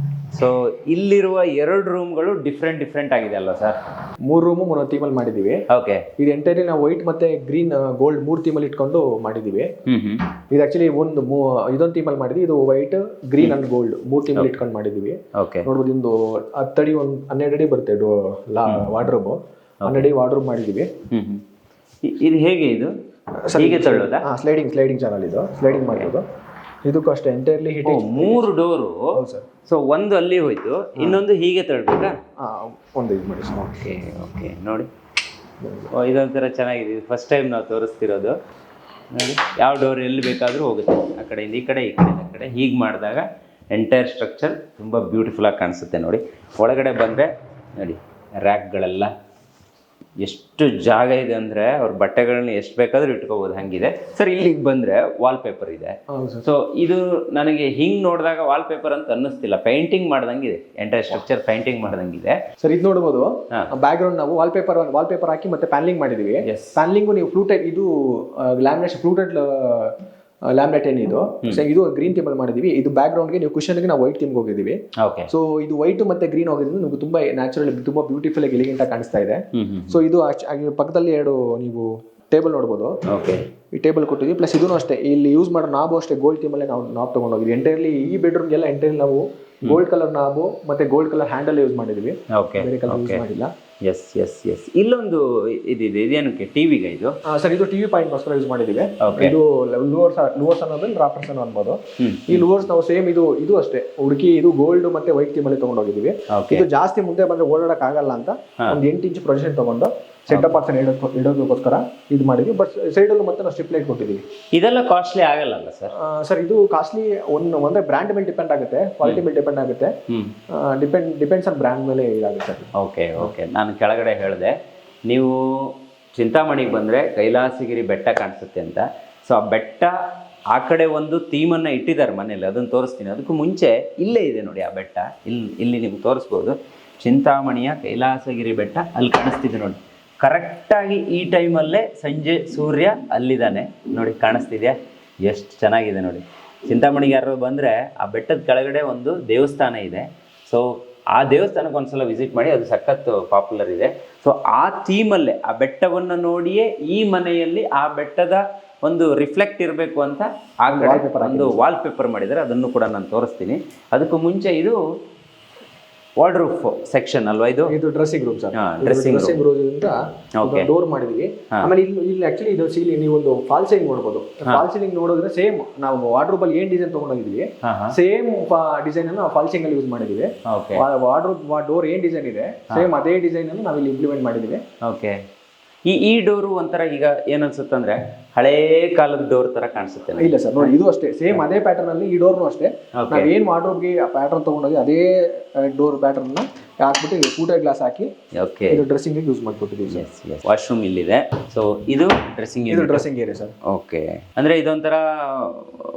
ಸೊ ಇಲ್ಲಿರುವ 2 ರೂಮ್ಗಳು ಡಿಫ್ರೆಂಟ್ ಆಗಿದೆ ಅಲ್ವಾ ಸರ್? 3 ರೂಮು 3 ಥೀಮಲ್ಲಿ ಮಾಡಿದೀವಿ. ಓಕೆ. ಇದು ಎಂಟೈರ್ಲಿ ನಾವು ವೈಟ್ ಮತ್ತೆ ಗ್ರೀನ್ ಗೋಲ್ಡ್ 3 ಥೀಮಲ್ಲಿ ಇಟ್ಕೊಂಡು ಮಾಡಿದೀವಿ. ಇದು ಆಕ್ಚುಲಿ ಇದೊಂದು ಥೀಮಲ್ಲಿ ಮಾಡಿದ್ವಿ, ಇದು ವೈಟ್ ಗ್ರೀನ್ ಅಂಡ್ ಗೋಲ್ಡ್ 3 ಥೀಮಲ್ಲಿ ಇಟ್ಕೊಂಡು ಮಾಡಿದೀವಿ. ನೋಡ್ಬೋದು, ಒಂದು 10 ಅಡಿ 12 ಅಡಿ ಬರುತ್ತೆ ವಾರ್ಡ್ರೋಬ್, 12 ಅಡಿ ವಾರ್ಡ್ರೋಬ್ ಮಾಡಿದೀವಿ. ಇದು ಹೇಗೆ ಇದು ಹೀಗೆ ತಳ್ಳೋದಾ? ಸ್ಲೈಡಿಂಗ್ ಚಾನಲ್, ಇದು ಸ್ಲೈಡಿಂಗ್ ಮಾಡ್ಬೋದು. ಇದಕ್ಕೂ ಅಷ್ಟೇ ಎಂಟೈರ್ಲಿ ಹಿಟ್ 3 ಡೋರು. ಸೊ ಒಂದು ಅಲ್ಲಿ ಹೋಯ್ತು, ಇನ್ನೊಂದು ಹೀಗೆ ತಳ್ಬೇಕಾ? ಒಂದು ಇದು ಮಾಡಿ. ಓಕೆ ನೋಡಿ, ಇದೊಂಥರ ಚೆನ್ನಾಗಿದೆ. ಇದು ಫಸ್ಟ್ ಟೈಮ್ ನಾವು ತೋರಿಸ್ತಿರೋದು ನೋಡಿ. ಯಾವ ಡೋರ್ ಎಲ್ಲಿ ಬೇಕಾದರೂ ಹೋಗುತ್ತೆ, ಆ ಕಡೆಯಿಂದ ಈ ಕಡೆ, ಈ ಕಡೆಯಿಂದ ಆ ಕಡೆ. ಹೀಗೆ ಮಾಡಿದಾಗ ಎಂಟೈರ್ ಸ್ಟ್ರಕ್ಚರ್ ತುಂಬ ಬ್ಯೂಟಿಫುಲ್ ಆಗಿ ಕಾಣಿಸುತ್ತೆ ನೋಡಿ. ಒಳಗಡೆ ಬಂದರೆ ನೋಡಿ ರ್ಯಾಕ್ಗಳೆಲ್ಲ ಎಷ್ಟು ಜಾಗ ಇದೆ ಅಂದರೆ ಅವ್ರ ಬಟ್ಟೆಗಳನ್ನ ಎಷ್ಟು ಬೇಕಾದ್ರೂ ಇಟ್ಕೋಬೋದು, ಹಂಗಿದೆ ಸರ್. ಇಲ್ಲಿಗೆ ಬಂದರೆ ವಾಲ್ಪೇಪರ್ ಇದೆ. ಸೊ ಇದು ನನಗೆ ಹಿಂಗೆ ನೋಡಿದಾಗ ವಾಲ್ಪೇಪರ್ ಅಂತ ಅನ್ನಿಸ್ತಿಲ್ಲ, ಪೇಂಟಿಂಗ್ ಮಾಡ್ದಂಗಿದೆ, ಎಂಟೈರ್ ಸ್ಟ್ರಕ್ಚರ್ ಪೇಂಟಿಂಗ್ ಮಾಡ್ದಂಗಿದೆ ಸರ್. ಇದು ನೋಡ್ಬೋದು, ಬ್ಯಾಕ್ ಗ್ರೌಂಡ್ ನಾವು ವಾಲ್ಪೇಪರ್ ಹಾಕಿ ಮತ್ತೆ ಪ್ಯಾನಲಿಂಗ್ ಮಾಡಿದೀವಿ. ಪ್ಯಾನಲಿಂಗು ನೀವು ಫ್ಲೂಟೆಡ್, ಇದು ಲ್ಯಾಮಿನೇಷನ್ ಫ್ಲೂಟೆಡ್ ಲ್ಯಾಮಿನೇಟ್ ಏನಿದು, ಇದು ಗ್ರೀನ್ ಥೀಮ್ ಅಲ್ಲಿ ಮಾಡಿದೀವಿ. ಇದು ಬ್ಯಾಕ್ ಗ್ರೌಂಡ್ಗೆ ನೀವು ಕುಶನ್ಗೆ ನಾವು ವೈಟ್ ಥೀಮ್ಗೆ ಹೋಗಿದ್ದೀವಿ. ಸೊ ಇದು ವೈಟ್ ಮತ್ತೆ ಗ್ರೀನ್ ಹೋಗಿದ್ದು ನಿಮ್ಗೆ ತುಂಬಾ ನ್ಯಾಚುರಲ್, ತುಂಬಾ ಬ್ಯೂಟಿಫುಲ್ ಆಗಿ ಎಲಿಗೆಂಟ್ ಆಗಿ ಕಾಣಿಸ್ತಾ ಇದೆ. ಸೊ ಇದು ಪಕ್ಕದಲ್ಲಿ 2 ನೀವು ಟೇಬಲ್ ನೋಡ್ಬೋದು. ಈ ಟೇಬಲ್ ಕೊಟ್ಟಿದ್ವಿ. ಪ್ಲಸ್ ಇದೂ ಅಷ್ಟೇ, ಇಲ್ಲಿ ಯೂಸ್ ಮಾಡೋ ನಾಬು ಅಷ್ಟೇ ಗೋಲ್ಡ್ ಥೀಮ್ ಅಲ್ಲೇ ನಾವು ತಗೊಂಡೋಗಿದ್ವಿ. ಎಂಟೈರ್ಲಿ ಈ ಬೆಡ್ರೂಮ್ಗೆಲ್ಲ ಎಂಟೈರ್ಲಿ ನಾವು ಗೋಲ್ಡ್ ಕಲರ್ ನಾಬು ಮತ್ತೆ ಗೋಲ್ಡ್ ಕಲರ್ ಹ್ಯಾಂಡಲ್ ಯೂಸ್ ಮಾಡಿದ್ವಿ, ಬೇರೆ ಕಲರ್ ಯೂಸ್ ಮಾಡಿಲ್ಲ. ಎಸ್ ಇಲ್ಲೊಂದು ಇದಿದೆ, ಇದೇನಕ್ಕೆ ಟಿವಿಗೆ ಇದು? ಸರ್ ಇದು ಟಿವಿ ಪಾಯಿಂಟ್ ಗೋಸ್ಕರ ಯೂಸ್ ಮಾಡಿದೀವಿ. ಇದು ಲೂವರ್ಸ್ ಅನ್ನೋದ್ರಲ್ಲಿ ರಾಪರ್ಸ್ ಅನ್ಬೋದು. ಈ ಲೂವರ್ಸ್ ನಾವು ಸೇಮ್ ಇದು ಅಷ್ಟೇ ಹುಡುಕಿ, ಇದು ಗೋಲ್ಡ್ ಮತ್ತೆ ವೈಟ್ ಥೀಮ್ ಅಲ್ಲಿ ತಗೊಂಡೋಗಿದ್ವಿ. ಇದು ಜಾಸ್ತಿ ಮುಂದೆ ಬಂದ್ರೆ ಓಡಾಡಕ್ ಆಗಲ್ಲ ಅಂತ ಒಂದು 8 ಇಂಚ್ ಪ್ರೊಜೆಕ್ಷನ್ ತಗೊಂಡು ಸೆಂಟರ್ ಪಾರ್ಟ್ಸ್ ಇಡೋದಕ್ಕೋಸ್ಕರ ಇದು ಮಾಡಿದ್ವಿ. ಬಟ್ ಸೈಡಲ್ಲೂ ಮತ್ತೆ ನಾವು ಸ್ಟ್ರಿಪ್ ಲೈಟ್ ಕೊಟ್ಟಿದ್ದೀವಿ. ಇದೆಲ್ಲ ಕಾಸ್ಟ್ಲಿ ಆಗಲ್ಲ ಸರ್? ಸರ್ ಇದು ಕಾಸ್ಟ್ಲಿ ಒಂದೇ ಬ್ರ್ಯಾಂಡ್ ಮೇಲೆ ಡಿಪೆಂಡ್ ಆಗುತ್ತೆ, ಕ್ವಾಲಿಟಿ ಮೇಲೆ ಡಿಪೆಂಡ್ ಆಗುತ್ತೆ. ಡಿಪೆಂಡ್ಸ್ ಆನ್ ಬ್ರ್ಯಾಂಡ್ ಮೇಲೆ ಇದಾಗುತ್ತೆ. ಓಕೆ. ನಾನು ಕೆಳಗಡೆ ಹೇಳಿದೆ, ನೀವು ಚಿಂತಾಮಣಿಗೆ ಬಂದರೆ ಕೈಲಾಸಗಿರಿ ಬೆಟ್ಟ ಕಾಣಿಸುತ್ತೆ ಅಂತ. ಸೊ ಆ ಬೆಟ್ಟ ಆ ಕಡೆ ಒಂದು ಥೀಮನ್ನು ಇಟ್ಟಿದ್ದಾರೆ ಮನೇಲಿ, ಅದನ್ನು ತೋರಿಸ್ತೀನಿ. ಅದಕ್ಕೂ ಮುಂಚೆ ಇಲ್ಲೇ ಇದೆ ನೋಡಿ ಆ ಬೆಟ್ಟ, ಇಲ್ಲಿ ನಿಮ್ಗೆ ತೋರಿಸ್ಬೋದು. ಚಿಂತಾಮಣಿಯ ಕೈಲಾಸಗಿರಿ ಬೆಟ್ಟ ಅಲ್ಲಿ ಕಾಣಿಸ್ತಿದೆ ನೋಡಿ. ಕರೆಕ್ಟಾಗಿ ಈ ಟೈಮಲ್ಲೇ ಸಂಜೆ ಸೂರ್ಯ ಅಲ್ಲಿದ್ದಾನೆ ನೋಡಿ, ಕಾಣಿಸ್ತಿದೆಯಾ? ಎಷ್ಟು ಚೆನ್ನಾಗಿದೆ ನೋಡಿ. ಚಿಂತಾಮಣಿಗೆ ಯಾರು ಬಂದರೆ ಆ ಬೆಟ್ಟದ ಕೆಳಗಡೆ ಒಂದು ದೇವಸ್ಥಾನ ಇದೆ. ಸೊ ಆ ದೇವಸ್ಥಾನಕ್ಕೆ ಒಂದ್ಸಲ ವಿಸಿಟ್ ಮಾಡಿ, ಅದು ಸಖತ್ತು ಪಾಪ್ಯುಲರ್ ಇದೆ. ಸೊ ಆ ಥೀಮಲ್ಲೇ ಆ ಬೆಟ್ಟವನ್ನು ನೋಡಿಯೇ ಈ ಮನೆಯಲ್ಲಿ ಆ ಬೆಟ್ಟದ ಒಂದು ರಿಫ್ಲೆಕ್ಟ್ ಇರಬೇಕು ಅಂತ ಆ ಕಡೆ ಒಂದು ವಾಲ್ಪೇಪರ್ ಮಾಡಿದ್ದಾರೆ, ಅದನ್ನು ಕೂಡ ನಾನು ತೋರಿಸ್ತೀನಿ. ಅದಕ್ಕೂ ಮುಂಚೆ ಇದು ವಾರ್ಡ್ರೂಫ್ ಸೆಕ್ಷನ್ ಅಲ್ವಾ? ಇದು dressing room sir. Dressing room ಇಂದ ಡೋರ್ ಮಾಡಿದ್ವಿ. ಆಮೇಲೆ ಇಲ್ಲಿ ಆಕ್ಚುಲಿ ಇದು ಸೀಲಿಂಗ್ ನೀವು ಒಂದು ಫಾಲ್ ಸೀಲಿಂಗ್ ನೋಡಬಹುದು. ಫಾಲ್ ಸೀಲಿಂಗ್ ನೋಡಿದ್ರೆ ಸೇಮ್ ನಾವು ವಾರ್ಡ್ರೂಬ್ ಅಲ್ಲಿ ಏನ್ ಡಿಸೈನ್ ತಗೊಂಡೋಗಿದ್ವಿ, ಸೇಮ್ ಡಿಸೈನ್ ಅನ್ನು ಫಾಲ್ ಸೀಲಿಂಗ್ ಅಲ್ಲಿ ಯೂಸ್ ಮಾಡಿದ್ವಿ. ವಾರ್ಡ್ರೂಬ್ ಡೋರ್ ಏನ್ ಡಿಸೈನ್ ಇದೆ ಸೇಮ್ ಅದೇ ಡಿಸೈನ್ ಅನ್ನು ನಾವು ಇಲ್ಲಿ ಇಂಪ್ಲಿಮೆಂಟ್ ಮಾಡಿದ್ವಿ. ಓಕೆ. ಈ ಡೋರು ಒಂಥರ ಈಗ ಏನನ್ಸುತ್ತೆ ಅಂದ್ರೆ ಹಳೇ ಕಾಲದ ಡೋರ್ ತರ ಕಾಣಿಸುತ್ತೆ. ಇಲ್ಲ ಸರ್ ನೋಡಿ, ಇದು ಅಷ್ಟೇ ಸೇಮ್ ಅದೇ ಪ್ಯಾಟರ್ನ್ ಅಲ್ಲಿ ಈ ಡೋರ್ನು ಅಷ್ಟೇ. ನಾವು ಏನ್ ವಾರ್ಡ್ರೋಬ್ಗೆ ಪ್ಯಾಟರ್ನ್ ತಗೊಂಡೋಗಿ ಅದೇ ಡೋರ್ ಪ್ಯಾಟರ್ನ್ ಹಾಕ್ಬಿಟ್ಟು ಫೂಟರ್ ಗ್ಲಾಸ್ ಹಾಕಿ ಇದು ಡ್ರೆಸ್ಸಿಂಗ್ ಯೂಸ್ ಮಾಡ್ಕೊಟ್ಟಿದ್ದೀವಿ. ವಾಶ್ರೂಮ್ ಇಲ್ಲಿದೆ. ಸೊ ಇದು ಡ್ರೆಸ್ಸಿಂಗ್ ಏರಿಯಾ ಸರ್. ಓಕೆ. ಅಂದ್ರೆ ಇದೊಂಥರ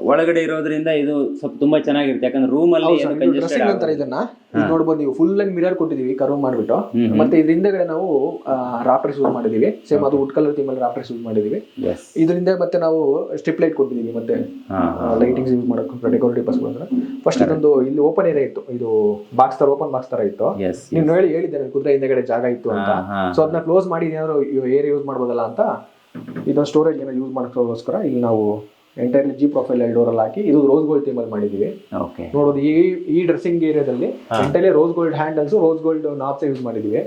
ಒಳಗಡೆ ಇರೋದ್ರಿಂದ ಇದು ಸ್ವಲ್ಪ ತುಂಬಾ ಚೆನ್ನಾಗಿರುತ್ತೆ, ಯಾಕಂದ್ರೆ ರೂಮ್ ಅಲ್ಲಿ ಡ್ರೆಸ್ಸಿಂಗ್ ಅಂತಾರೆ ಇದನ್ನ. ಇದು ನೋಡ್ಬೋದು ನೀವು, ಫುಲ್ ಅಂಡ್ ಮಿರರ್ ಕೊಟ್ಟಿದೀವಿ ಕರ್ವ್ ಮಾಡ್ಬಿಟ್ಟು. ಮತ್ತೆ ಇದ್ರ ಹಿಂದೆಗಡೆ ನಾವು ರಾಫ್ಟರ್ಸ್ ಯೂಸ್ ಮಾಡಿದೀವಿ. ಸೇಮ್ ಅದು ವುಡ್ ಕಲರ್ ಥೀಮ್ ಅಲ್ಲಿ ರಾಫ್ಟರ್ಸ್ ಯೂಸ್ ಮಾಡಿದೀವಿ. ಇದರಿಂದ ಮತ್ತೆ ನಾವು ಸ್ಟ್ರಿಪ್ ಲೈಟ್ ಕೊಟ್ಟಿದೀವಿ, ಮತ್ತೆ ಲೈಟಿಂಗ್ಸ್ ಯೂಸ್ ಮಾಡೋಕೆ ಡೆಕೋರೇಟಿವ್ ಪರ್ಪಸ್. ಫಸ್ಟ್ ಇದೊಂದು ಇಲ್ಲಿ ಓಪನ್ ಏರಿಯಾ ಇತ್ತು, ಇದು ಬಾಕ್ಸ್ ತರ ಓಪನ್ ಬಾಕ್ಸ್ ತರ ಇತ್ತು. ನೀವು ಹೇಳಿದ್ದೆ ಕುದುರೆ ಹಿಂದೆಗಡೆ ಜಾಗ ಇತ್ತು ಅಂತ. ಸೊ ಅದನ್ನ ಕ್ಲೋಸ್ ಮಾಡಿ ಏನಾದ್ರು ಏರಿಯಾ ಯೂಸ್ ಮಾಡ್ಬೋದಲ್ಲ ಅಂತ ಇದೊಂದು ಸ್ಟೋರೇಜ್ ಏನೋ ಯೂಸ್ ಮಾಡೋಕ್ಕೋಸ್ಕರ ಇಲ್ಲಿ ನಾವು ಎಂಟೈರ್ಲಿ ಜಿ ಪ್ರೊಫೈಲ್ ಡೋರ್ ಅಲ್ಲಿ ಹಾಕಿ ಇದು ರೋಸ್ ಗೋಲ್ಡ್ ಥೀಮ್ ಅಲ್ಲಿ ಮಾಡಿದೀವಿ. ನೋಡೋದು ಈ ಡ್ರೆಸ್ಸಿಂಗ್ ಏರಿಯಾದಲ್ಲಿ entirely rose gold handles, rose gold knobs use ಮಾಡಿದೀವಿ.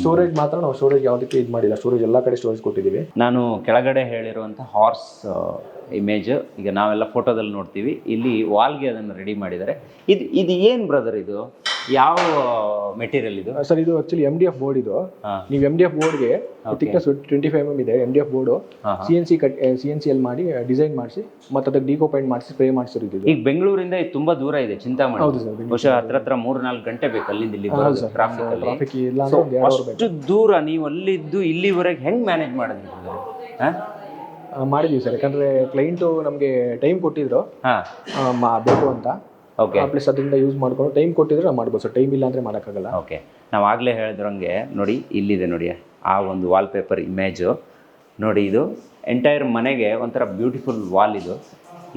ಸ್ಟೋರೇಜ್ ಮಾತ್ರ ನಾವು ಸ್ಟೋರೇಜ್ ಯಾವುದಕ್ಕೆ ಇದು ಮಾಡಿಲ್ಲ, ಸ್ಟೋರೇಜ್ ಎಲ್ಲಾ ಕಡೆ ಸ್ಟೋರೇಜ್ ಕೊಟ್ಟಿದ್ದೀವಿ. ನಾನು ಕೆಳಗಡೆ ಹೇಳಿರುವಂಥ ಹಾರ್ಸ್ ಇಮೇಜ್ ಈಗ ನಾವೆಲ್ಲ ಫೋಟೋದಲ್ಲಿ ನೋಡ್ತೀವಿ, ಇಲ್ಲಿ ವಾಲ್ಗೆ ಅದನ್ನು ರೆಡಿ ಮಾಡಿದ್ದಾರೆ. ಇದು ಏನು ಬ್ರದರ್, ಇದು ಯಾವ ಮೆಟೀರಿಯಲ್ ಇದು? ಸರ್ ಇದು ಆಕ್ಚುಲಿ MDF ಬೋರ್ಡ್. ಇದು ನೀವು MDF ಬೋರ್ಡ್ಗೆ ಥಿಕ್ನೆಸ್ 25 mm ಇದೆ. MDF ಬೋರ್ಡ್ CNC ಅಲ್ಲಿ ಮಾಡಿ ಡಿಸೈನ್ ಮಾಡಿಸಿ ಮತ್ತೆ ಅದಕ್ಕೆ ಡಿಕೋಪೈಂಟ್ ಮಾಡಿಸಿ ಸ್ಪ್ರೇ ಮಾಡಿಸಿರೋದು. ಈಗ ಬೆಂಗಳೂರಿಂದ ಇದು ತುಂಬಾ ದೂರ ಇದೆ, ಚಿಂತಾಮಣಿ. ಹೌದು ಸರ್, ಬಹುಶಃ ಹತ್ರ 3-4 ಗಂಟೆ ಬೇಕು ಅಲ್ಲಿಂದ ಇಲ್ಲಿ ಟ್ರಾಫಿಕ್ ಇಲ್ಲ ಅಂದ್ರೆ ಅಷ್ಟು ದೂರ ನೀವು ಅಲ್ಲಿದ್ದು ಇಲ್ಲಿವರೆಗೆ ಹೆಂಗ್ ಮ್ಯಾನೇಜ್ ಮಾಡಿದ್ರಿ? ಮಾಡಿದೀವಿ ಸರ್, ಯಾಕಂದ್ರೆ ಕ್ಲೈಂಟು ನಮಗೆ ಟೈಮ್ ಕೊಟ್ಟಿದ್ರು ಬೇಕು ಅಂತ. ಪ್ಲಸ್ ಅದರಿಂದ ಯೂಸ್ ಮಾಡ್ಕೊಂಡು ಟೈಮ್ ಕೊಟ್ಟಿದ್ರೆ ನಾವು ಮಾಡ್ಬೋದು ಸರ್, ಟೈಮ್ ಇಲ್ಲ ಅಂದರೆ ಮಾಡೋಕ್ಕಾಗಲ್ಲ. ಓಕೆ, ನಾವು ಆಗಲೇ ಹೇಳಿದ್ರಂಗೆ ನೋಡಿ, ಇಲ್ಲಿದೆ ನೋಡಿ ಆ ಒಂದು ವಾಲ್ಪೇಪರ್ ಇಮೇಜು ನೋಡಿ. ಇದು ಎಂಟೈರ್ ಮನೆಗೆ ಒಂಥರ ಬ್ಯೂಟಿಫುಲ್ ವಾಲ್ ಇದು.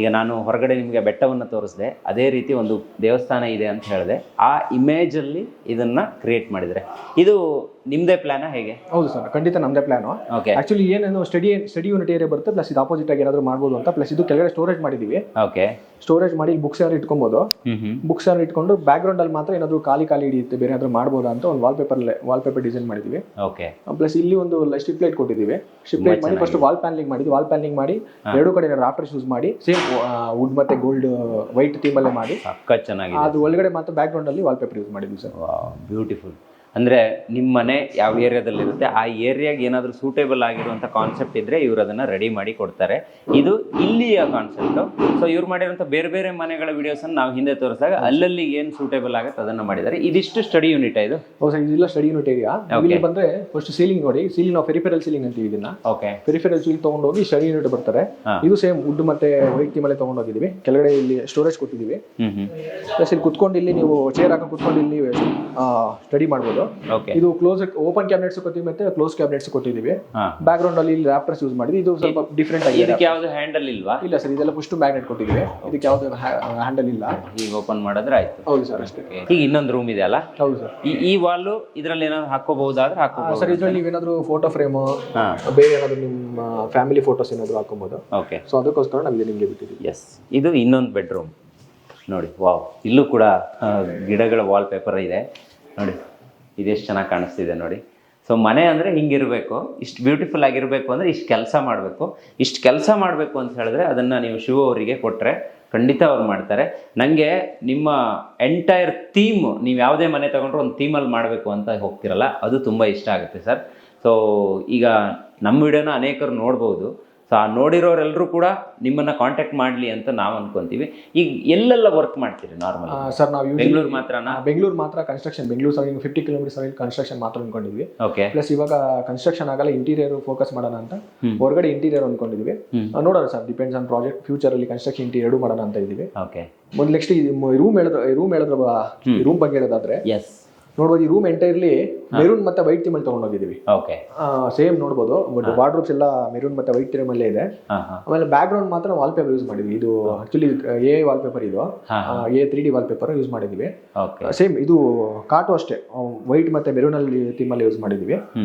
ಈಗ ನಾನು ಹೊರಗಡೆ ನಿಮಗೆ ಬೆಟ್ಟವನ್ನು ತೋರಿಸಿದೆ, ಅದೇ ರೀತಿ ಒಂದು ದೇವಸ್ಥಾನ ಇದೆ ಅಂತ ಹೇಳಿದೆ. ಆ ಇಮೇಜಲ್ಲಿ ಇದನ್ನು ಕ್ರಿಯೇಟ್ ಮಾಡಿದರೆ ಇದು ನಿಮ್ಮದೇ ಪ್ಲಾನ ಹೇಗೆ? ಹೌದು ಸರ್, ಖಂಡಿತ ನಮ್ಮದೇ ಪ್ಲಾನು. ಓಕೆ, ಆ್ಯಕ್ಚುಲಿ ಏನೇನು ಸ್ಟಡಿ ಯೂನಿಟ್ ಏರಿಯಾ ಬರುತ್ತೆ, ಪ್ಲಸ್ ಇದು ಆಪೋಸಿಟ್ ಆಗಿ ಏನಾದರೂ ಮಾಡ್ಬೋದು ಅಂತ. ಪ್ಲಸ್ ಇದು ಕೆಳಗಡೆ ಸ್ಟೋರೇಜ್ ಮಾಡಿದ್ದೀವಿ. ಓಕೆ, ಸ್ಟೋರೇಜ್ ಮಾಡಿ ಬುಕ್ಸ್ ಏನಾದ್ರು ಇಟ್ಕೊಬೋದು. ಬುಕ್ಸ್ ಏನಾದ್ರು ಇಟ್ಕೊಂಡು ಬ್ಯಾಕ್ ಗ್ರೌಂಡ್ ಅಲ್ಲಿ ಮಾತ್ರ ಏನಾದರೂ ಖಾಲಿ ಹಿಡಿಯುತ್ತೆ, ಬೇರೆ ಏನಾದರೂ ಮಾಡ್ಬೋದಾ ಅಂತ ಒಂದು ವಾಲ್ಪೇಪರ್ ಡಿಸೈನ್ ಮಾಡಿದ್ದೀವಿ. ಓಕೆ, ಪ್ಲಸ್ ಇಲ್ಲಿ ಒಂದು ಸ್ಟ್ರಿಪ್ ಲೈಟ್ ಕೊಟ್ಟಿದ್ದೀವಿ. ಸ್ಟ್ರಿಪ್ ಲೈಟ್ ಮಾಡಿ ಫಸ್ಟ್ ವಾಲ್ ಪ್ಯಾನಲಿಂಗ್ ಮಾಡಿದ್ವಿ. ವಾಲ್ ಪ್ಯಾನಲಿಂಗ್ ಮಾಡಿ ಎರಡು ಕಡೆ ರಾಫ್ಟರ್ಸ್ ಯೂಸ್ ಮಾಡಿ ಸೇಮ್ ವುಡ್ ಮತ್ತೆ ಗೋಲ್ಡ್ ವೈಟ್ ಥೀಮಲ್ಲೇ ಮಾಡಿ ಚೆನ್ನಾಗಿದೆ. ಅದು ಒಳಗಡೆ ಮಾತ್ರ ಬ್ಯಾಕ್ ಗ್ರೌಂಡ್ ಅಲ್ಲಿ ವಾಲ್ಪೇಪರ್ ಯೂಸ್ ಮಾಡಿದ್ವಿ ಸರ್. ಬ್ಯೂಟಿಫುಲ್. ಅಂದರೆ ನಿಮ್ಮ ಮನೆ ಯಾವ ಏರಿಯಾದಲ್ಲಿರುತ್ತೆ ಆ ಏರಿಯಾಗೆ ಏನಾದರೂ ಸೂಟೇಬಲ್ ಆಗಿರುವಂಥ ಕಾನ್ಸೆಪ್ಟ್ ಇದ್ದರೆ ಇವರು ಅದನ್ನು ರೆಡಿ ಮಾಡಿ ಕೊಡ್ತಾರೆ. ಇದು ಇಲ್ಲಿಯ ಕಾನ್ಸೆಪ್ಟು. ಸೊ ಇವ್ರು ಮಾಡಿರುವಂಥ ಬೇರೆ ಬೇರೆ ಮನೆಗಳ ವಿಡಿಯೋಸನ್ನು ನಾವು ಹಿಂದೆ ತೋರಿಸಿದಾಗ ಅಲ್ಲಲ್ಲಿ ಏನು ಸೂಟೇಬಲ್ ಆಗುತ್ತೆ ಅದನ್ನು ಮಾಡಿದ್ದಾರೆ. ಇದಿಷ್ಟು ಸ್ಟಡಿ ಯೂನಿಟ್ ಇದು? ಹೌದು ಸರ್, ಇದೆಲ್ಲ ಸ್ಟಡಿ ಯೂನಿಟ್ ಏರಿಯಾ. ಇಲ್ಲಿ ಬಂದರೆ ಫಸ್ಟ್ ಸೀಲಿಂಗ್ ನೋಡಿ, ಸೀಲಿಂಗ್ ನಾವು ಪೆರಿಫೆರಲ್ ಸೀಲಿಂಗ್ ಅಂತೀವಿ ಇದನ್ನ. ಓಕೆ, ಪೆರಿಫೆರಲ್ ಸೀಲಿಂಗ್ ತೊಗೊಂಡೋಗಿ ಸ್ಟಡಿ ಯೂನಿಟ್ ಬರ್ತಾರೆ. ಇದು ಸೇಮ್ ವುಡ್ ಮತ್ತೆ ವೈಟ್ ಥೀಮಲ್ಲೇ ತೊಗೊಂಡೋಗಿದ್ದೀವಿ. ಕೆಳಗಡೆ ಇಲ್ಲಿ ಸ್ಟೋರೇಜ್ ಕೊಟ್ಟಿದ್ದೀವಿ. ಪ್ಲಸ್ ಇಲ್ಲಿ ಕುತ್ಕೊಂಡು ಇಲ್ಲಿ ನೀವು ಚೇರ್ ಹಾಕೊಂಡು ಕುತ್ಕೊಂಡು ಇಲ್ಲಿ ಸ್ಟಡಿ ಮಾಡ್ಬೋದು. ಇದು ಕ್ಲೋಸ್ ಓಪನ್ ಕ್ಯಾಬಿನೆಟ್ಸ್ ಕೊಟ್ಟಿವಿ ಮತ್ತೆ ಕ್ಲೋಸ್ ಕ್ಯಾಬಿನೆಟ್ಸ್ ಕೊಟ್ಟಿದ್ದೀವಿ. ಬ್ಯಾಕ್ ಗ್ರೌಂಡ್ ಅಲ್ಲಿ ರಾಫ್ಟರ್ಸ್ ಯೂಸ್ ಮಾಡಿದ್ವಿ. ಇದು ಸ್ವಲ್ಪ ಡಿಫ್ರೆಂಟ್ ಆಗಿದೆ. ಇದಕ್ಕೆ ಯಾವುದು ಹ್ಯಾಂಡಲ್ ಇಲ್ವಾ? ಇಲ್ಲ ಸರ್, ಇದೆಲ್ಲ ಪುಸ್ಟ್ ಮ್ಯಾಗ್ನೆಟ್ ಕೊಟ್ಟಿದ್ದೀವಿ. ಇದಕ್ಕೆ ಯಾವ್ದು ಹ್ಯಾಂಡಲ್ ಇಲ್ಲ. ಈಗ ಓಪನ್ ಮಾಡಿದ್ರೆ ಆಯ್ತು. ಹೌದು ಸರ್, ಅಷ್ಟೇ. ಈಗ ಇನ್ನೊಂದು ರೂಮ್ ಇದೆ ಅಲ್ಲ? ಹೌದು ಸರ್. ಈ ವಾಲ್ ಇದರಲ್ಲಿ ಏನಾದ್ರು ಹಾಕೋಬಹುದಾದ್ರೆ ಹಾಕೋಬಹುದು ಸರ್. ಇದರಲ್ಲಿ ನೀವೇನಾದ್ರು ಫೋಟೋ ಫ್ರೇಮ್ ಬೇರೆ ಏನಾದ್ರು ನಿಮ್ಮ ಫ್ಯಾಮಿಲಿ ಫೋಟೋಸ್ ಏನಾದ್ರು ಹಾಕೋಬಹುದು. ಓಕೆ, ಸೊ ಅದಕ್ಕೋಸ್ಕರ ನಾವು ಇಲ್ಲಿ ನಿಮಗೆ ಬಿಟ್ಟಿದ್ದೀವಿ. ಎಸ್, ಇದು ಇನ್ನೊಂದು ಬೆಡ್ರೂಮ್ ನೋಡಿ. ವಾವ್, ಇಲ್ಲೂ ಕೂಡ ಗಿಡಗಳ ವಾಲ್ ಪೇಪರ್ ಇದೆ ನೋಡಿ. ಇದೆಷ್ಟು ಚೆನ್ನಾಗಿ ಕಾಣಿಸ್ತಿದೆ ನೋಡಿ. ಸೊ ಮನೆ ಅಂದರೆ ಹಿಂಗಿರಬೇಕು, ಇಷ್ಟು ಬ್ಯೂಟಿಫುಲ್ ಆಗಿರಬೇಕು ಅಂದರೆ ಇಷ್ಟು ಕೆಲಸ ಮಾಡಬೇಕು. ಇಷ್ಟು ಕೆಲಸ ಮಾಡಬೇಕು ಅಂತ ಹೇಳಿದ್ರೆ ಅದನ್ನು ನೀವು ಶಿವ ಅವರಿಗೆ ಕೊಟ್ಟರೆ ಖಂಡಿತ ಅವ್ರು ಮಾಡ್ತಾರೆ. ನನಗೆ ನಿಮ್ಮ ಎಂಟೈರ್ ಥೀಮ್, ನೀವು ಯಾವುದೇ ಮನೆ ತೊಗೊಂಡ್ರೆ ಒಂದು ಥೀಮಲ್ಲಿ ಮಾಡಬೇಕು ಅಂತ ಹೋಗ್ತಿರಲ್ಲ, ಅದು ತುಂಬ ಇಷ್ಟ ಆಗುತ್ತೆ ಸರ್. ಸೊ ಈಗ ನಮ್ಮ ವಿಡಿಯೋನ ಅನೇಕರು ನೋಡ್ಬೋದು. ಸೊ ಆ ನೋಡಿರೋರೆಲ್ಲರೂ ಕೂಡ ನಿಮ್ಮನ್ನು ಕಾಂಟ್ಯಾಕ್ಟ್ ಮಾಡಲಿ ಅಂತ ನಾವು ಅನ್ಕೊಂತೀವಿ. ಈಗ ಎಲ್ಲೆಲ್ಲ ವರ್ಕ್ ಮಾಡ್ತೀರಿ ನಾರ್ಮಲ್? ಸರ್ ನಾವು ಬೆಂಗಳೂರು ಮಾತ್ರನಾ? ಬೆಂಗಳೂರು ಮಾತ್ರ ಕನ್ಸ್ಟ್ರಕ್ಷನ್. ಬೆಂಗಳೂರು 50 ಕಿಲೋಮೀಟರ್ ಕನ್ಸ್ಟ್ರಕ್ಷನ್ ಮಾತ್ರ ಅನ್ಕೊಂಡಿದ್ವಿ. ಓಕೆ, ಪ್ಲಸ್ ಇವಾಗ ಕನ್ಸ್ಟ್ರಕ್ಷನ್ ಆಗಲ್ಲ, ಇಂಟೀರಿಯರ್ ಫೋಕಸ್ ಮಾಡೋಣ ಅಂತ ಹೊರಗಡೆ ಇಂಟೀರಿಯರ್ ಅನ್ಕೊಂಡಿದ್ವಿ. ನೋಡೋಣ sir, depends on project. Future ಅಲ್ಲಿ ಕನ್ಸ್ಟ್ರಕ್ಷನ್ ಇಂಟೀರಿಯರ್ ಮಾಡೋಣ ಅಂತ ಇದ್ದೀವಿ. ಓಕೆ, ಮೊದಲು ನೆಕ್ಸ್ಟ್ ರೂಮ್ ಬಗ್ಗೆ ಹೇಳೋದಾದ್ರೆ ಎಸ್ ನೋಡ್ಬೋದು. ಈ ರೂಮ್ ಎಂಟೈರ್ಲಿ ಮೆರೂನ್ ಮತ್ತೆ ವೈಟ್ ಥೀಮಲ್ಲಿ ತಗೊಂಡೋಗಿದ್ದೀವಿ. ಓಕೆ, ಸೇಮ್ ನೋಡ್ಬೋದು. ವಾರ್ಡ್ರೋಬ್ಸ್ ಎಲ್ಲ ಮೆರೂನ್ ಮತ್ತೆ ವೈಟ್ ಥೀಮಲ್ಲೇ ಇದೆ. ಆಮೇಲೆ ಬ್ಯಾಕ್ ಗ್ರೌಂಡ್ ಮಾತ್ರ ವಾಲ್ಪೇಪರ್ ಯೂಸ್ ಮಾಡಿದ್ವಿ. ಇದು ಆಕ್ಚುಲಿ ವಾಲ್ಪೇಪರ್, ಇದು A3D ವಾಲ್ಪೇಪರ್ ಯೂಸ್ ಮಾಡಿದ್ವಿ. ಸೇಮ್ ಇದು ಕಾಟು ಅಷ್ಟೇ, ವೈಟ್ ಮತ್ತೆ ಮೆರೂನ್ ಅಲ್ಲಿ ಥೀಮಲ್ಲಿ ಯೂಸ್ ಮಾಡಿದ್ವಿ.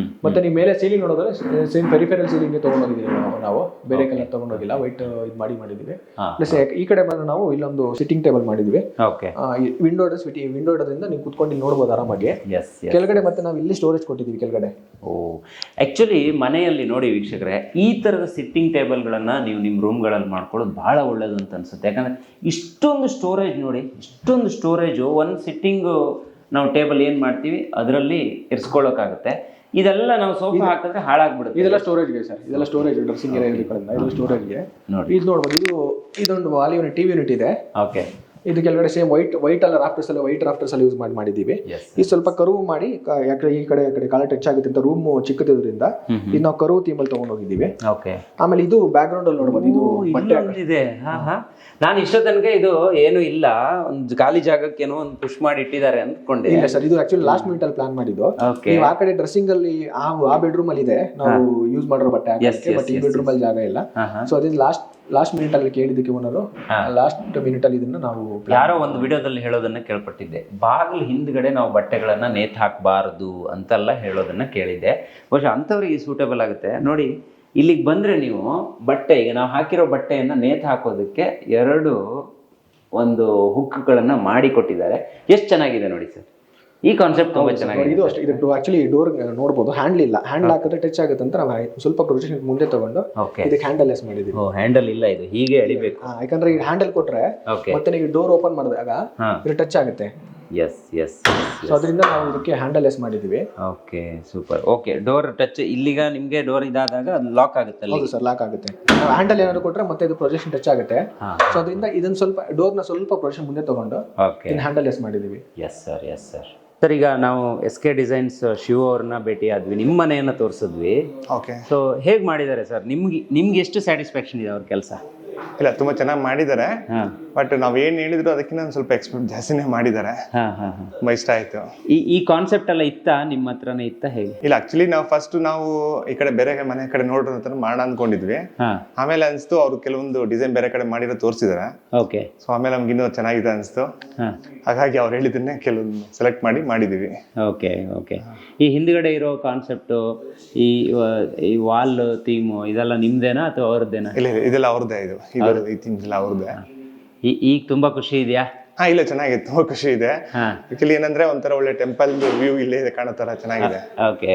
ಮತ್ತೆ ನೀವು ಮೇಲೆ ಸೀಲಿಂಗ್ ನೋಡೋದ್ರೆ ಸೇಮ್ ಪೆರಿಫೆರಲ್ ಸೀಲಿಂಗ್ ತಗೊಂಡೋಗಿದ್ದೀವಿ ನಾವು, ಬೇರೆ ಕಲರ್ ತಗೊಂಡೋಗಿಲ್ಲ, ವೈಟ್ ಇದು ಮಾಡಿದ್ವಿ. ಪ್ಲಸ್ ಈ ಕಡೆ ಬಂದ್ರೆ ನಾವು ಇಲ್ಲೊಂದು ಸಿಟ್ಟಿಂಗ್ ಟೇಬಲ್ ಮಾಡಿದ್ವಿ. ವಿಂಡೋ ಇಡೋದ್ರಿಂದ ನೀವು ಕುತ್ಕೊಂಡು ಇಲ್ಲಿ ನೋಡ್ಬೋದು ಆರಾಮಾಗಿ. ಕೆಳಗಡೆ ಮತ್ತೆ ನಾವು ಇಲ್ಲಿ ಸ್ಟೋರೇಜ್ ಕೊಟ್ಟಿದ್ದೀವಿ ಕೆಳಗಡೆ. ಆಕ್ಚುಲಿ ಮನೆಯಲ್ಲಿ ನೋಡಿ ವೀಕ್ಷಕರೇ, ಈ ತರದ ಸಿಟ್ಟಿಂಗ್ ಟೇಬಲ್ಗಳನ್ನು ನೀವು ನಿಮ್ಮ ರೂಮ್ಗಳಲ್ಲಿ ಮಾಡ್ಕೊಳ್ಳೋದು ಬಹಳ ಒಳ್ಳೇದು ಅಂತ ಅನ್ಸುತ್ತೆ. ಯಾಕಂದ್ರೆ ಇಷ್ಟೊಂದು ಸ್ಟೋರೇಜ್ ನೋಡಿ, ಇಷ್ಟೊಂದು ಸ್ಟೋರೇಜು ಒಂದು ಸಿಟ್ಟಿಂಗ್ ನಾವು ಟೇಬಲ್ ಏನು ಮಾಡ್ತೀವಿ ಅದರಲ್ಲಿ ಇರಿಸ್ಕೊಳ್ಳೋಕ್ಕಾಗುತ್ತೆ. ಇದೆಲ್ಲ ನಾವು ಸೋಫಾ ಹಾಕಿದ್ರೆ ಹಾಳಾಗ್ಬಿಡುತ್ತೆ. ಇದೆಲ್ಲ ಸ್ಟೋರೇಜ್ಗೆ ಸರ್, ಇದೆಲ್ಲ ಸ್ಟೋರೇಜ್ ಡ್ರೆಸ್ಸಿಂಗ್ ಏರಿಯಾ ಇದೆಲ್ಲ ಸ್ಟೋರೇಜ್ಗೆ. ಇದು ನೋಡ್ಬೋದು, ಇದೊಂದು ವಾಲ್ ಯೂನಿಟ್, ಟಿವಿ ಯೂನಿಟ್ ಇದೆ. ಓಕೆ, ಇದು ಕೆಳಗಡೆ ಸೇಮ್ ವೈಟ್ ಅಲ್ಲ ರಾಫ್ಟರ್ಸ್ ಅಲ್ಲಿ ಯೂಸ್ ಮಾಡಿದ್ದೀವಿ. ಇದು ಸ್ವಲ್ಪ ಕರುವು ಮಾಡಿ ಯಾಕಂದ್ರೆ ಈ ಕಡೆ ಕಾಲ ಟಚ್ ಆಗುತ್ತೆ ಅಂತ ರೂಮ್ ಚಿಕ್ಕದಿರೋದ್ರಿಂದ ಇದು ನಾವು ಕರುವು ಥೀಮ್ ಅಲ್ಲಿ ತಗೊಂಡು ಹೋಗಿದ್ದೀವಿ. ಆಮೇಲೆ ಇದು ಬ್ಯಾಕ್ ಗ್ರೌಂಡ್ ಅಲ್ಲಿ ನೋಡಬಹುದು, ಇದು ಬಟ್ಟೆ ಇದೆ. ನಾನು ಇಷ್ಟ ತನಕ ಇದು ಏನು ಇಲ್ಲ, ಒಂದು ಖಾಲಿ ಜಾಗಕ್ಕೇನೋ ಒಂದು ಪುಷ್ ಮಾಡಿ ಇಟ್ಟಿದ್ದಾರೆ ಅಂದ್ಕೊಂಡೆ. ಇಲ್ಲ ಸರ್, ಇದು ಆಕ್ಚುಲಿ ಲಾಸ್ಟ್ ಮಿನಿಟ್ ಅಲ್ಲಿ ಪ್ಲಾನ್ ಮಾಡಿದ್ದು. ನೀವು ಆ ಕಡೆ ಡ್ರೆಸ್ಸಿಂಗ್ ಅಲ್ಲಿ ಆ ಬೆಡ್ರೂಮ್ ಅಲ್ಲಿ ಇದೆ ನಾವು ಯೂಸ್ ಮಾಡಿರೋ ಬಟ್ಟೆ ಹಾಕಕ್ಕೆ, ಬಟ್ ಈ ಬೆಡ್ರೂಮ್ ಅಲ್ಲಿ ಜಾಗ ಇಲ್ಲ. ಸೊ ಅದೇ ಲಾಸ್ಟ್ ಮಿನಿಟ್ ಅಲ್ಲಿ ಕೇಳಿದ್ದಕ್ಕೆ ಓನರು ಲಾಸ್ಟ್ ಮಿನಿಟ್ ಅಲ್ಲಿ ಇದನ್ನ ನಾವು ಯಾರೋ ಒಂದು ವಿಡಿಯೋದಲ್ಲಿ ಹೇಳೋದನ್ನ ಕೇಳ್ಪಟ್ಟಿದ್ದೆ, ಬಾಗಿಲು ಹಿಂದ್ಗಡೆ ನಾವು ಬಟ್ಟೆಗಳನ್ನ ನೇತು ಹಾಕಬಾರದು ಅಂತೆಲ್ಲ ಹೇಳೋದನ್ನ ಕೇಳಿದ್ದೆ. ಬಹುಶಃ ಅಂಥವ್ರಿಗೆ ಸೂಟೇಬಲ್ ಆಗುತ್ತೆ. ನೋಡಿ, ಇಲ್ಲಿಗೆ ಬಂದ್ರೆ ನೀವು ಬಟ್ಟೆ, ಈಗ ನಾವು ಹಾಕಿರೋ ಬಟ್ಟೆಯನ್ನ ನೇತು ಹಾಕೋದಕ್ಕೆ 2 ಒಂದು ಹುಕ್ಗಳನ್ನ ಮಾಡಿ ಕೊಟ್ಟಿದ್ದಾರೆ. ಎಷ್ಟು ಚೆನ್ನಾಗಿದೆ ನೋಡಿ ಸರ್, ಈ ಕಾನ್ಸೆಪ್ಟ್ ತುಂಬಾ ಚೆನ್ನಾಗಿದೆ. ಇದು ಅಷ್ಟೇ, ಇದು ಆಕ್ಚುಲಿ ಡೋರ್ ನೋಡಬಹುದು, ಹ್ಯಾಂಡಲ್ ಇಲ್ಲ, ಹ್ಯಾಂಡಲ್ ಹಾಕಿದ್ರೆ ಟಚ್ ಆಗುತ್ತೆ ಅಂತ ನಾವು ಸ್ವಲ್ಪ ಪ್ರೊಜೆಕ್ಷನ್ ಮುಂದೆ ತಗೊಂಡು ಇದಕ್ಕೆ ಹ್ಯಾಂಡಲ್ ಲೆಸ್ ಮಾಡಿದೀವಿ. ಹ್ಯಾಂಡಲ್ ಇಲ್ಲ, ಇದು ಹೀಗೆ ಎಳಿಬೇಕು. ಯಾಕಂದ್ರೆ ಈಗ ಹ್ಯಾಂಡಲ್ ಕೊಟ್ರೆ ಮತ್ತೆ ನೀವು ಡೋರ್ ಓಪನ್ ಮಾಡಿದಾಗ ಇದು ಟಚ್ ಆಗುತ್ತೆ. ಸೊ ಅದರಿಂದ ನಾವು ಇದಕ್ಕೆ ಹ್ಯಾಂಡಲ್ ಲೆಸ್ ಮಾಡಿದೀವಿ. Okay, super. Okay, door touch ಇಲ್ಲಿಗ ನಿಮ್ಗೆ ಡೋರ್ ಇದಾದಾಗ ಅದು ಲಾಕ್ ಆಗುತ್ತೆ. ಹೌದು ಸರ್, ಲಾಕ್ ಆಗುತ್ತೆ. ನಾವು ಹ್ಯಾಂಡಲ್ ಏನಾದ್ರು ಕೊಟ್ರೆ ಮತ್ತೆ ಇದು ಪ್ರೊಜೆಕ್ಷನ್ ಟಚ್ ಆಗುತ್ತೆ. ಸೊ ಅದರಿಂದ ಇದನ್ನ ಸ್ವಲ್ಪ ಡೋರ್ನ ಸ್ವಲ್ಪ ಪ್ರೊಜೆಕ್ಷನ್ ಮುಂದೆ ತಗೊಂಡು ಹ್ಯಾಂಡಲ್ ಲೆಸ್ ಮಾಡಿದೀವಿ. Yes sir. ಸರ್, ಈಗ ನಾವು SK ಡಿಸೈನ್ಸ್ ಶಿವ ಅವ್ರನ್ನ ಭೇಟಿ ಆದ್ವಿ, ನಿಮ್ಮ ಮನೆಯನ್ನ ತೋರಿಸಿದ್ವಿ. ಸೊ ಹೇಗೆ ಮಾಡಿದ್ದಾರೆ ಸರ್? ನಿಮ್ಗೆ ಎಷ್ಟು ಸ್ಯಾಟಿಸ್ಫ್ಯಾಕ್ಷನ್ ಇದೆ ಅವ್ರ ಕೆಲಸ? ಇಲ್ಲ, ತುಂಬಾ ಚೆನ್ನಾಗಿ ಮಾಡಿದ್ದಾರೆ. ಬಟ್ ನಾವ್ ಏನ್ ಹೇಳಿದ್ರು ಅದಕ್ಕಿಂತ ಒಂದು ಸ್ವಲ್ಪ ಎಕ್ಸ್ಪೆಕ್ಟ್ ಜಾಸ್ತಿನೇ ಮಾಡಿದ್ದಾರೆ. ತುಂಬಾ ಇಷ್ಟ ಆಯ್ತು. ಈ ಕಾನ್ಸೆಪ್ಟ್ ಎಲ್ಲ ಇತ್ತ ನಿಮ್ಮ ಹತ್ರನೇ ಇತ್ತ, ಹೇಗೆ? ಇಲ್ಲ, ಆಕ್ಚುಲಿ ನಾವು ಈ ಕಡೆ ಬೇರೆ ಮನೆ ಕಡೆ ನೋಡೋಣ ಮಾಡೋಣ ಅನ್ಕೊಂಡಿದ್ವಿ. ಆಮೇಲೆ ಅನ್ಸ್ತು ಅವ್ರು ಕೆಲವೊಂದು ಡಿಸೈನ್ ಬೇರೆ ಕಡೆ ಮಾಡಿರೋ ತೋರಿಸಿದಾರೆ. ಸೊ ಆಮೇಲೆ ನಮ್ಗೆ ಇನ್ನೂ ಚೆನ್ನಾಗಿದೆ ಅನ್ಸ್ತು. ಹಾಗಾಗಿ ಅವ್ರು ಹೇಳಿದ್ದನ್ನೇ ಕೆಲವೊಂದು ಸೆಲೆಕ್ಟ್ ಮಾಡಿದೀವಿ. ಓಕೆ. ಈ ಹಿಂದ್ಗಡೆ ಇರೋ ಕಾನ್ಸೆಪ್ಟ್, ಈ ವಾಲ್ ಥೀಮ್ ಇದೆಲ್ಲ ನಿಮ್ದೇನಾ ಅಥವಾ ಅವ್ರದ್ದೇನಾ? ಇಲ್ಲ, ಇದೆಲ್ಲ ಅವ್ರದ್ದೇ. ಈ ಥೀಮ್ಸ್ ಎಲ್ಲ ಅವ್ರದ್ದೇ. ಈಗ ತುಂಬಾ ಖುಷಿ ಇದೆಯಾ? ಇಲ್ಲ, ಚೆನ್ನಾಗಿದೆ, ತುಂಬಾ ಖುಷಿ ಇದೆ. ಆಕ್ಚುಲಿ ಏನಂದ್ರೆ ಒಂಥರ ಒಳ್ಳೆ ಟೆಂಪಲ್ ವ್ಯೂ ಇಲ್ಲೇ ಕಾಣೋ ತರ ಚೆನ್ನಾಗಿದೆ. ಓಕೆ.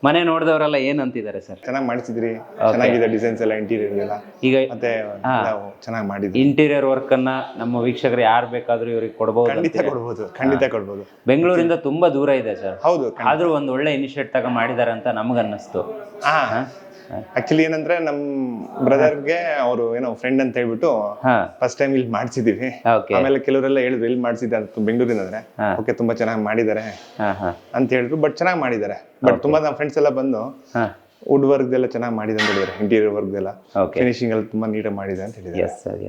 ಮನೆ ನೋಡಿದವರೆಲ್ಲ ಏನ್ ಅಂತಿದ್ದಾರೆ ಸರ್? ಚೆನ್ನಾಗಿ ಮಾಡಿಸಿದ್ರಿ, ಚೆನ್ನಾಗಿದೆ ಡಿಸೈನ್ಸ್ ಎಲ್ಲ, ಇಂಟೀರಿಯರ್ ಎಲ್ಲ. ಈಗ ಮತ್ತೆ ಚೆನ್ನಾಗಿ ಮಾಡಿದ್ರಿ. ಇಂಟೀರಿಯರ್ ವರ್ಕ್ ಅನ್ನ ನಮ್ಮ ವೀಕ್ಷಕರು ಯಾರು ಬೇಕಾದ್ರೂ ಇವ್ರಿಗೆ ಕೊಡಬಹುದು. ಖಂಡಿತ ಕೊಡ್ಬೋದು. ಬೆಂಗಳೂರಿಂದ ತುಂಬಾ ದೂರ ಇದೆ ಸರ್. ಹೌದು, ಆದ್ರೂ ಒಂದ್ ಒಳ್ಳೆ ಇನಿಷಿಯೇಟ್ ತಗ ಮಾಡಿದಾರೆ ಅಂತ ನಮಗನ್ನಿಸ್ತು. ಆಕ್ಚುಲಿ ಏನಂದ್ರೆ ನಮ್ ಬ್ರದರ್ಗೆ ಅವರು ಏನೋ ಫ್ರೆಂಡ್ ಅಂತ ಹೇಳ್ಬಿಟ್ಟು ಫಸ್ಟ್ ಟೈಮ್ ಇಲ್ಲಿ ಮಾಡ್ಸಿದೀವಿ. ಆಮೇಲೆ ಕೆಲವರೆಲ್ಲ ಹೇಳಿದ್ರು ಇಲ್ಲಿ ಮಾಡ್ಸಿದ್ದೆ ಅಂತ, ಬೆಂಗಳೂರಿನ ಅಂದ್ರೆ ಓಕೆ ತುಂಬಾ ಚೆನ್ನಾಗಿ ಮಾಡಿದ್ದಾರೆ ಅಂತ ಹೇಳಿದ್ರು. ಬಟ್ ಚೆನ್ನಾಗಿ ಮಾಡಿದ್ದಾರೆ. ಬಟ್ ತುಂಬಾ ನಮ್ಮ ಫ್ರೆಂಡ್ಸ್ ಎಲ್ಲ ಬಂದು ವುಡ್ ವರ್ಕ್ ಎಲ್ಲ ಚೆನ್ನಾಗಿ ಮಾಡಿದೆ ಅಂತ ಹೇಳಿದ್ರು. ಇಂಟೀರಿಯರ್ ವರ್ಕ್ ಎಲ್ಲ ಫಿನಿಶಿಂಗ್ ಎಲ್ಲ ತುಂಬಾ ನೀಟಾಗಿ ಮಾಡಿದೆ ಅಂತ ಹೇಳಿದ್ರು.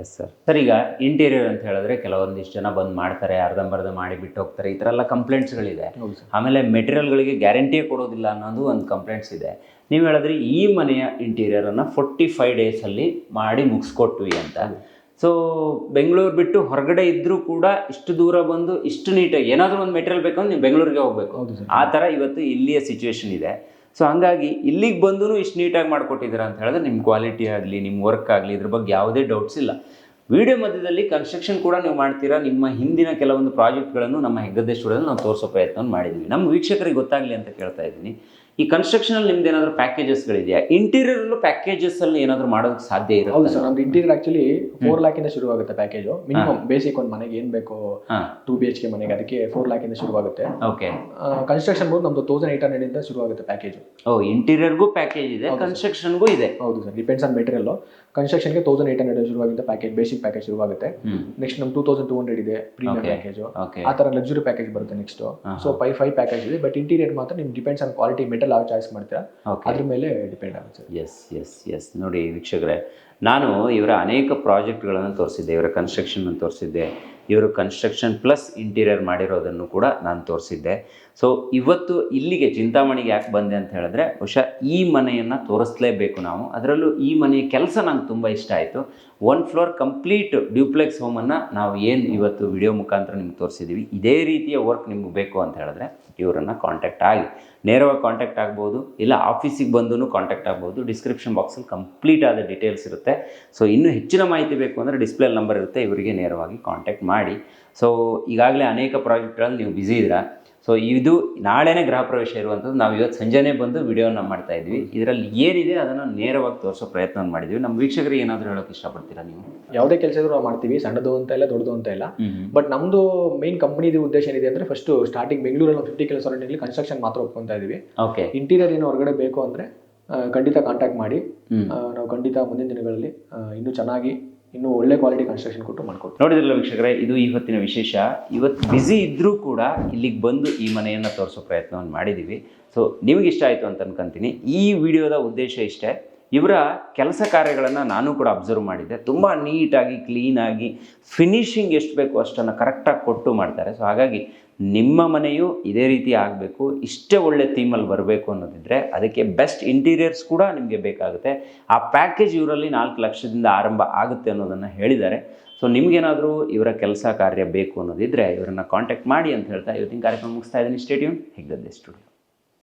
Yes sir. ಈಗ ಇಂಟೀರಿಯರ್ ಅಂತ ಹೇಳಿದ್ರೆ ಕೆಲವೊಂದಿಷ್ಟು ಜನ ಬಂದು ಮಾಡ್ತಾರೆ, ಅರ್ಧಂಬರ್ಧ ಮಾಡಿ ಬಿಟ್ಟು ಹೋಗ್ತಾರೆ, ಈ ತರ ಎಲ್ಲ ಕಂಪ್ಲೇಂಟ್ಸ್ಗಳಿದೆ. ಆಮೇಲೆ ಮೆಟೀರಿಯಲ್ಗಳಿಗೆ ಗ್ಯಾರಂಟಿಯೇ ಕೊಡೋದಿಲ್ಲ ಅನ್ನೋದು ಒಂದು ಕಂಪ್ಲೇಂಟ್ಸ್ ಇದೆ. ನೀವು ಹೇಳಿದ್ರೆ ಈ ಮನೆಯ ಇಂಟೀರಿಯರ್ ಅನ್ನ 45 days ಅಲ್ಲಿ ಮಾಡಿ ಮುಗಿಸ್ಕೊಟ್ವಿ ಅಂತ. ಸೊ ಬೆಂಗಳೂರು ಬಿಟ್ಟು ಹೊರಗಡೆ ಇದ್ರೂ ಕೂಡ ಇಷ್ಟು ದೂರ ಬಂದು ಇಷ್ಟು ನೀಟಾಗಿ ಏನಾದರೂ ಒಂದು ಮೆಟೀರಿಯಲ್ ಬೇಕಂದ್ರೆ ನೀವು ಬೆಂಗಳೂರಿಗೆ ಹೋಗ್ಬೇಕು. ಆ ಥರ ಇವತ್ತು ಇಲ್ಲಿಯ ಸಿಚುವೇಶನ್ ಇದೆ. ಸೊ ಹಂಗಾಗಿ ಇಲ್ಲಿಗೆ ಬಂದು ಇಷ್ಟು ನೀಟಾಗಿ ಮಾಡಿಕೊಟ್ಟಿದ್ದೀರಾ ಅಂತ ಹೇಳಿದ್ರೆ ನಿಮ್ಮ ಕ್ವಾಲಿಟಿ ಆಗಲಿ, ನಿಮ್ಮ ವರ್ಕ್ ಆಗಲಿ, ಇದ್ರ ಬಗ್ಗೆ ಯಾವುದೇ ಡೌಟ್ಸ್ ಇಲ್ಲ. ವಿಡಿಯೋ ಮಧ್ಯದಲ್ಲಿ ಕನ್ಸ್ಟ್ರಕ್ಷನ್ ಕೂಡ ನೀವು ಮಾಡ್ತೀರಾ. ನಿಮ್ಮ ಹಿಂದಿನ ಕೆಲವೊಂದು ಪ್ರಾಜೆಕ್ಟ್ಗಳನ್ನು ನಮ್ಮ ಹೆಗ್ಗದ್ದೆ ಸ್ಟುಡಿಯೋದಲ್ಲಿ ನಾವು ತೋರಿಸೋ ಪ್ರಯತ್ನ ಮಾಡಿದ್ವಿ. ನಮ್ಮ ವೀಕ್ಷಕರಿಗೆ ಗೊತ್ತಾಗಲಿ ಅಂತ ಕೇಳ್ತಾ ಇದ್ದೀನಿ. ಈ ಕನ್ಸ್ಟ್ರಕ್ಷನ್ ಅಲ್ಲಿ ನಿಮ್ದು ಏನಾದ್ರು ಪ್ಯಾಕೇಜಸ್ಗಳಿದೆಯಾ? ಇಂಟೀರಿಯರ್ ಅಲ್ಲೂ ಪ್ಯಾಕೇಜಸ್ ಅಲ್ಲಿ ಏನಾದ್ರು ಮಾಡೋದಕ್ಕೆ ಸಾಧ್ಯ ಇರುತ್ತೆ? ಹೌದು ಸರ್, ನಮ್ದು ಇಂಟೀರಿಯರ್ ಆಕ್ಚುಲಿ 4 lakh ಇಂದ ಶುರುವಾಗುತ್ತೆ ಪ್ಯಾಕೇಜ್. ಮಿನಿಮಮ್ ಬೇಸಿಕ್ ಒಂದು ಮನೆಗೆ ಏನ್ ಬೇಕು 2 BHK ಮನೆಗೆ, ಅದಕ್ಕೆ 4 lakh ಇಂದ ಶುರುವಾಗುತ್ತೆ. ಓಕೆ. ಕನ್ಸ್ಟ್ರಕ್ಷನ್ ಬೋದು ನಮ್ದು 1800 ಇಂದ ಶುರುವಾಗುತ್ತೆ ಪ್ಯಾಕೇಜ್. ಇಂಟೀರಿಯರ್ಗೂ ಪ್ಯಾಕೇಜ್ ಇದೆ, ಕನ್ಸ್ಟ್ರಕ್ಷನ್ಗೂ ಇದೆ. ಹೌದು ಸರ್, ಡಿಪೆಂಡ್ಸ್ ಆನ್ ಮೆಟೀರಿಯಲ್. ಕನ್ಸ್ಟ್ರಕ್ಷನ್ಗೆ 1800 ಶುರುವಾಗುತ್ತೆ ಪ್ಯಾಕೇಜ್, ಬೇಸಿಕ್ ಪ್ಯಾಕೇಜ್ ಶುರುವಾಗುತ್ತೆ. ನೆಕ್ಸ್ಟ್ ನಮ್ 2200 ಇದೆ ಪ್ರೀಮಿಯಂ ಪ್ಯಾಕೇಜ್. ಆ ತರ ಲಕ್ಸುರಿ ಪ್ಯಾಕೇಜ್ ಬರುತ್ತೆ ನೆಕ್ಸ್ಟ್. ಸೊ 5 ಪ್ಯಾಕೇಜ್ ಇದೆ. ಬಟ್ ಇಂಟೀರಿಯರ್ ಮಾತ್ರ ನಿಮ್ ಡಿಪೆಂಡ್ಸ್ ಆನ್ ಕ್ವಾಲಿಟಿ, ಮೆಟಲ್ ಯಾವ ಚಾಯ್ಸ್ ಮಾಡ್ತೀರಾ ಅದ್ರ ಮೇಲೆ ಡಿಪೆಂಡ್ ಆಗುತ್ತೆ. ಎಸ್. ನೋಡಿ ವೀಕ್ಷಕರೇ, ನಾನು ಇವರ ಅನೇಕ ಪ್ರಾಜೆಕ್ಟ್ಗಳನ್ನು ತೋರಿಸಿದ್ದೆ, ಇವರ ಕನ್ಸ್ಟ್ರಕ್ಷನ್ ತೋರಿಸಿದ್ದೆ, ಇವರು ಕನ್ಸ್ಟ್ರಕ್ಷನ್ ಪ್ಲಸ್ ಇಂಟೀರಿಯರ್ ಮಾಡಿರೋದನ್ನು ಕೂಡ ನಾನು ತೋರಿಸಿದ್ದೆ. ಸೊ ಇವತ್ತು ಇಲ್ಲಿಗೆ ಚಿಂತಾಮಣಿಗೆ ಯಾಕೆ ಬಂದೆ ಅಂತ ಹೇಳಿದ್ರೆ, ಬಹುಶಃ ಈ ಮನೆಯನ್ನು ತೋರಿಸಲೇಬೇಕು ನಾವು. ಅದರಲ್ಲೂ ಈ ಮನೆಯ ಕೆಲಸ ನಂಗೆ ತುಂಬ ಇಷ್ಟ ಆಯಿತು. 1 floor ಕಂಪ್ಲೀಟ್ ಡ್ಯೂಪ್ಲೆಕ್ಸ್ ಹೋಮನ್ನು ನಾವು ಏನು ಇವತ್ತು ವಿಡಿಯೋ ಮುಖಾಂತರ ನಿಮ್ಗೆ ತೋರಿಸಿದ್ದೀವಿ, ಇದೇ ರೀತಿಯ ವರ್ಕ್ ನಿಮ್ಗೆ ಬೇಕು ಅಂತ ಹೇಳಿದ್ರೆ ಇವರನ್ನು ಕಾಂಟ್ಯಾಕ್ಟ್ ಆಗಿ, ನೇರವಾಗಿ ಕಾಂಟ್ಯಾಕ್ಟ್ ಆಗ್ಬೋದು, ಇಲ್ಲ ಆಫೀಸಿಗೆ ಬಂದು ಕಾಂಟ್ಯಾಕ್ಟ್ ಆಗ್ಬೋದು. ಡಿಸ್ಕ್ರಿಪ್ಷನ್ ಬಾಕ್ಸಲ್ಲಿ ಕಂಪ್ಲೀಟ್ ಆದ ಡೀಟೇಲ್ಸ್ ಇರುತ್ತೆ. ಸೊ ಇನ್ನೂ ಹೆಚ್ಚಿನ ಮಾಹಿತಿ ಬೇಕು ಅಂದರೆ ಡಿಸ್ಪ್ಲೇ ನಂಬರ್ ಇರುತ್ತೆ, ಇವರಿಗೆ ನೇರವಾಗಿ ಕಾಂಟ್ಯಾಕ್ಟ್ ಮಾಡಿ. ಸೊ ಈಗಾಗಲೇ ಅನೇಕ ಪ್ರಾಜೆಕ್ಟ್ಗಳಲ್ಲಿ ನೀವು ಬ್ಯುಸಿ ಇದ್ದೀರಾ. ಸೊ ಇದು ನಾಳೆನೇ ಗೃಹ ಪ್ರವೇಶ ಇರುವಂಥದ್ದು. ನಾವು ಇವತ್ತು ಸಂಜೆನೇ ಬಂದು ವಿಡಿಯೋನ ಮಾಡ್ತಾ ಇದ್ವಿ. ಇದರಲ್ಲಿ ಏನಿದೆ ಅದನ್ನು ನೇರವಾಗಿ ತೋರಿಸೋ ಪ್ರಯತ್ನ ಮಾಡಿದ್ವಿ. ನಮ್ಮ ವೀಕ್ಷಕರಿಗೆ ಏನಾದರೂ ಹೇಳೋಕೆ ಇಷ್ಟಪಡ್ತೀರಾ ನೀವು? ಯಾವುದೇ ಕೆಲಸ ಇದ್ರೂ ನಾವು ಮಾಡ್ತೀವಿ, ಸಣ್ಣದು ಅಂತ ಇಲ್ಲ, ದೊಡ್ಡದು ಅಂತ ಇಲ್ಲ. ಬಟ್ ನಮ್ಮದು ಮೇನ್ ಕಂಪನಿದು ಉದ್ದೇಶ ಏನಿದೆ ಅಂದರೆ, ಫಸ್ಟ್ ಸ್ಟಾರ್ಟಿಂಗ್ ಬೆಂಗಳೂರಲ್ಲಿ 50 km ಕನ್ಸ್ಟ್ರಕ್ಷನ್ ಮಾತ್ರ ಒಪ್ಕೊಂತಾ ಇದೀವಿ. ಓಕೆ. ಇಂಟೀರಿಯರ್ ಏನು ಹೊರಗಡೆ ಬೇಕು ಅಂದರೆ ಖಂಡಿತ ಕಾಂಟ್ಯಾಕ್ಟ್ ಮಾಡಿ. ನಾವು ಖಂಡಿತ ಮುಂದಿನ ದಿನಗಳಲ್ಲಿ ಇನ್ನೂ ಚೆನ್ನಾಗಿ ಇನ್ನೂ ಒಳ್ಳೆ ಕ್ವಾಲಿಟಿ ಕನ್ಸ್ಟ್ರಕ್ಷನ್ ಕೊಟ್ಟು ಮಾಡ್ಕೊಡ್ತೀವಿ. ನೋಡಿದ್ರಲ್ಲ ವೀಕ್ಷಕರೇ, ಇದು ಇವತ್ತಿನ ವಿಶೇಷ. ಇವತ್ತು ಬ್ಯುಸಿ ಇದ್ದರೂ ಕೂಡ ಇಲ್ಲಿಗೆ ಬಂದು ಈ ಮನೆಯನ್ನು ತೋರಿಸೋ ಪ್ರಯತ್ನವನ್ನು ಮಾಡಿದ್ದೀವಿ. ಸೊ ನಿಮಗೆ ಇಷ್ಟ ಆಯಿತು ಅಂತ ಅನ್ಕೊಂತೀನಿ. ಈ ವಿಡಿಯೋದ ಉದ್ದೇಶ ಇಷ್ಟೇ. ಇವರ ಕೆಲಸ ಕಾರ್ಯಗಳನ್ನು ನಾನು ಕೂಡ ಅಬ್ಸರ್ವ್ ಮಾಡಿದ್ದೆ. ತುಂಬ ನೀಟಾಗಿ ಕ್ಲೀನಾಗಿ ಫಿನಿಶಿಂಗ್ ಎಷ್ಟು ಬೇಕೋ ಅಷ್ಟನ್ನು ಕರೆಕ್ಟಾಗಿ ಕೊಟ್ಟು ಮಾಡ್ತಾರೆ. ಸೊ ಹಾಗಾಗಿ ನಿಮ್ಮ ಮನೆಯು ಇದೇ ರೀತಿ ಆಗಬೇಕು, ಇಷ್ಟೇ ಒಳ್ಳೆ ಥೀಮಲ್ಲಿ ಬರಬೇಕು ಅನ್ನೋದಿದ್ದರೆ ಅದಕ್ಕೆ ಬೆಸ್ಟ್ ಇಂಟೀರಿಯರ್ಸ್ ಕೂಡ ನಿಮಗೆ ಬೇಕಾಗುತ್ತೆ. ಆ ಪ್ಯಾಕೇಜ್ ಇವರಲ್ಲಿ 4 ಲಕ್ಷದಿಂದ ಆರಂಭ ಆಗುತ್ತೆ ಅನ್ನೋದನ್ನು ಹೇಳಿದ್ದಾರೆ. ಸೊ ನಿಮಗೇನಾದರೂ ಇವರ ಕೆಲಸ ಕಾರ್ಯ ಬೇಕು ಅನ್ನೋದಿದ್ದರೆ ಇವರನ್ನು ಕಾಂಟ್ಯಾಕ್ಟ್ ಮಾಡಿ ಅಂತ ಹೇಳ್ತಾ ಇವತ್ತಿನ ಕಾರ್ಯಕ್ರಮ ಮುಗಿಸ್ತಾ ಇದ್ದೀನಿ. Stay tune Heggadde studio.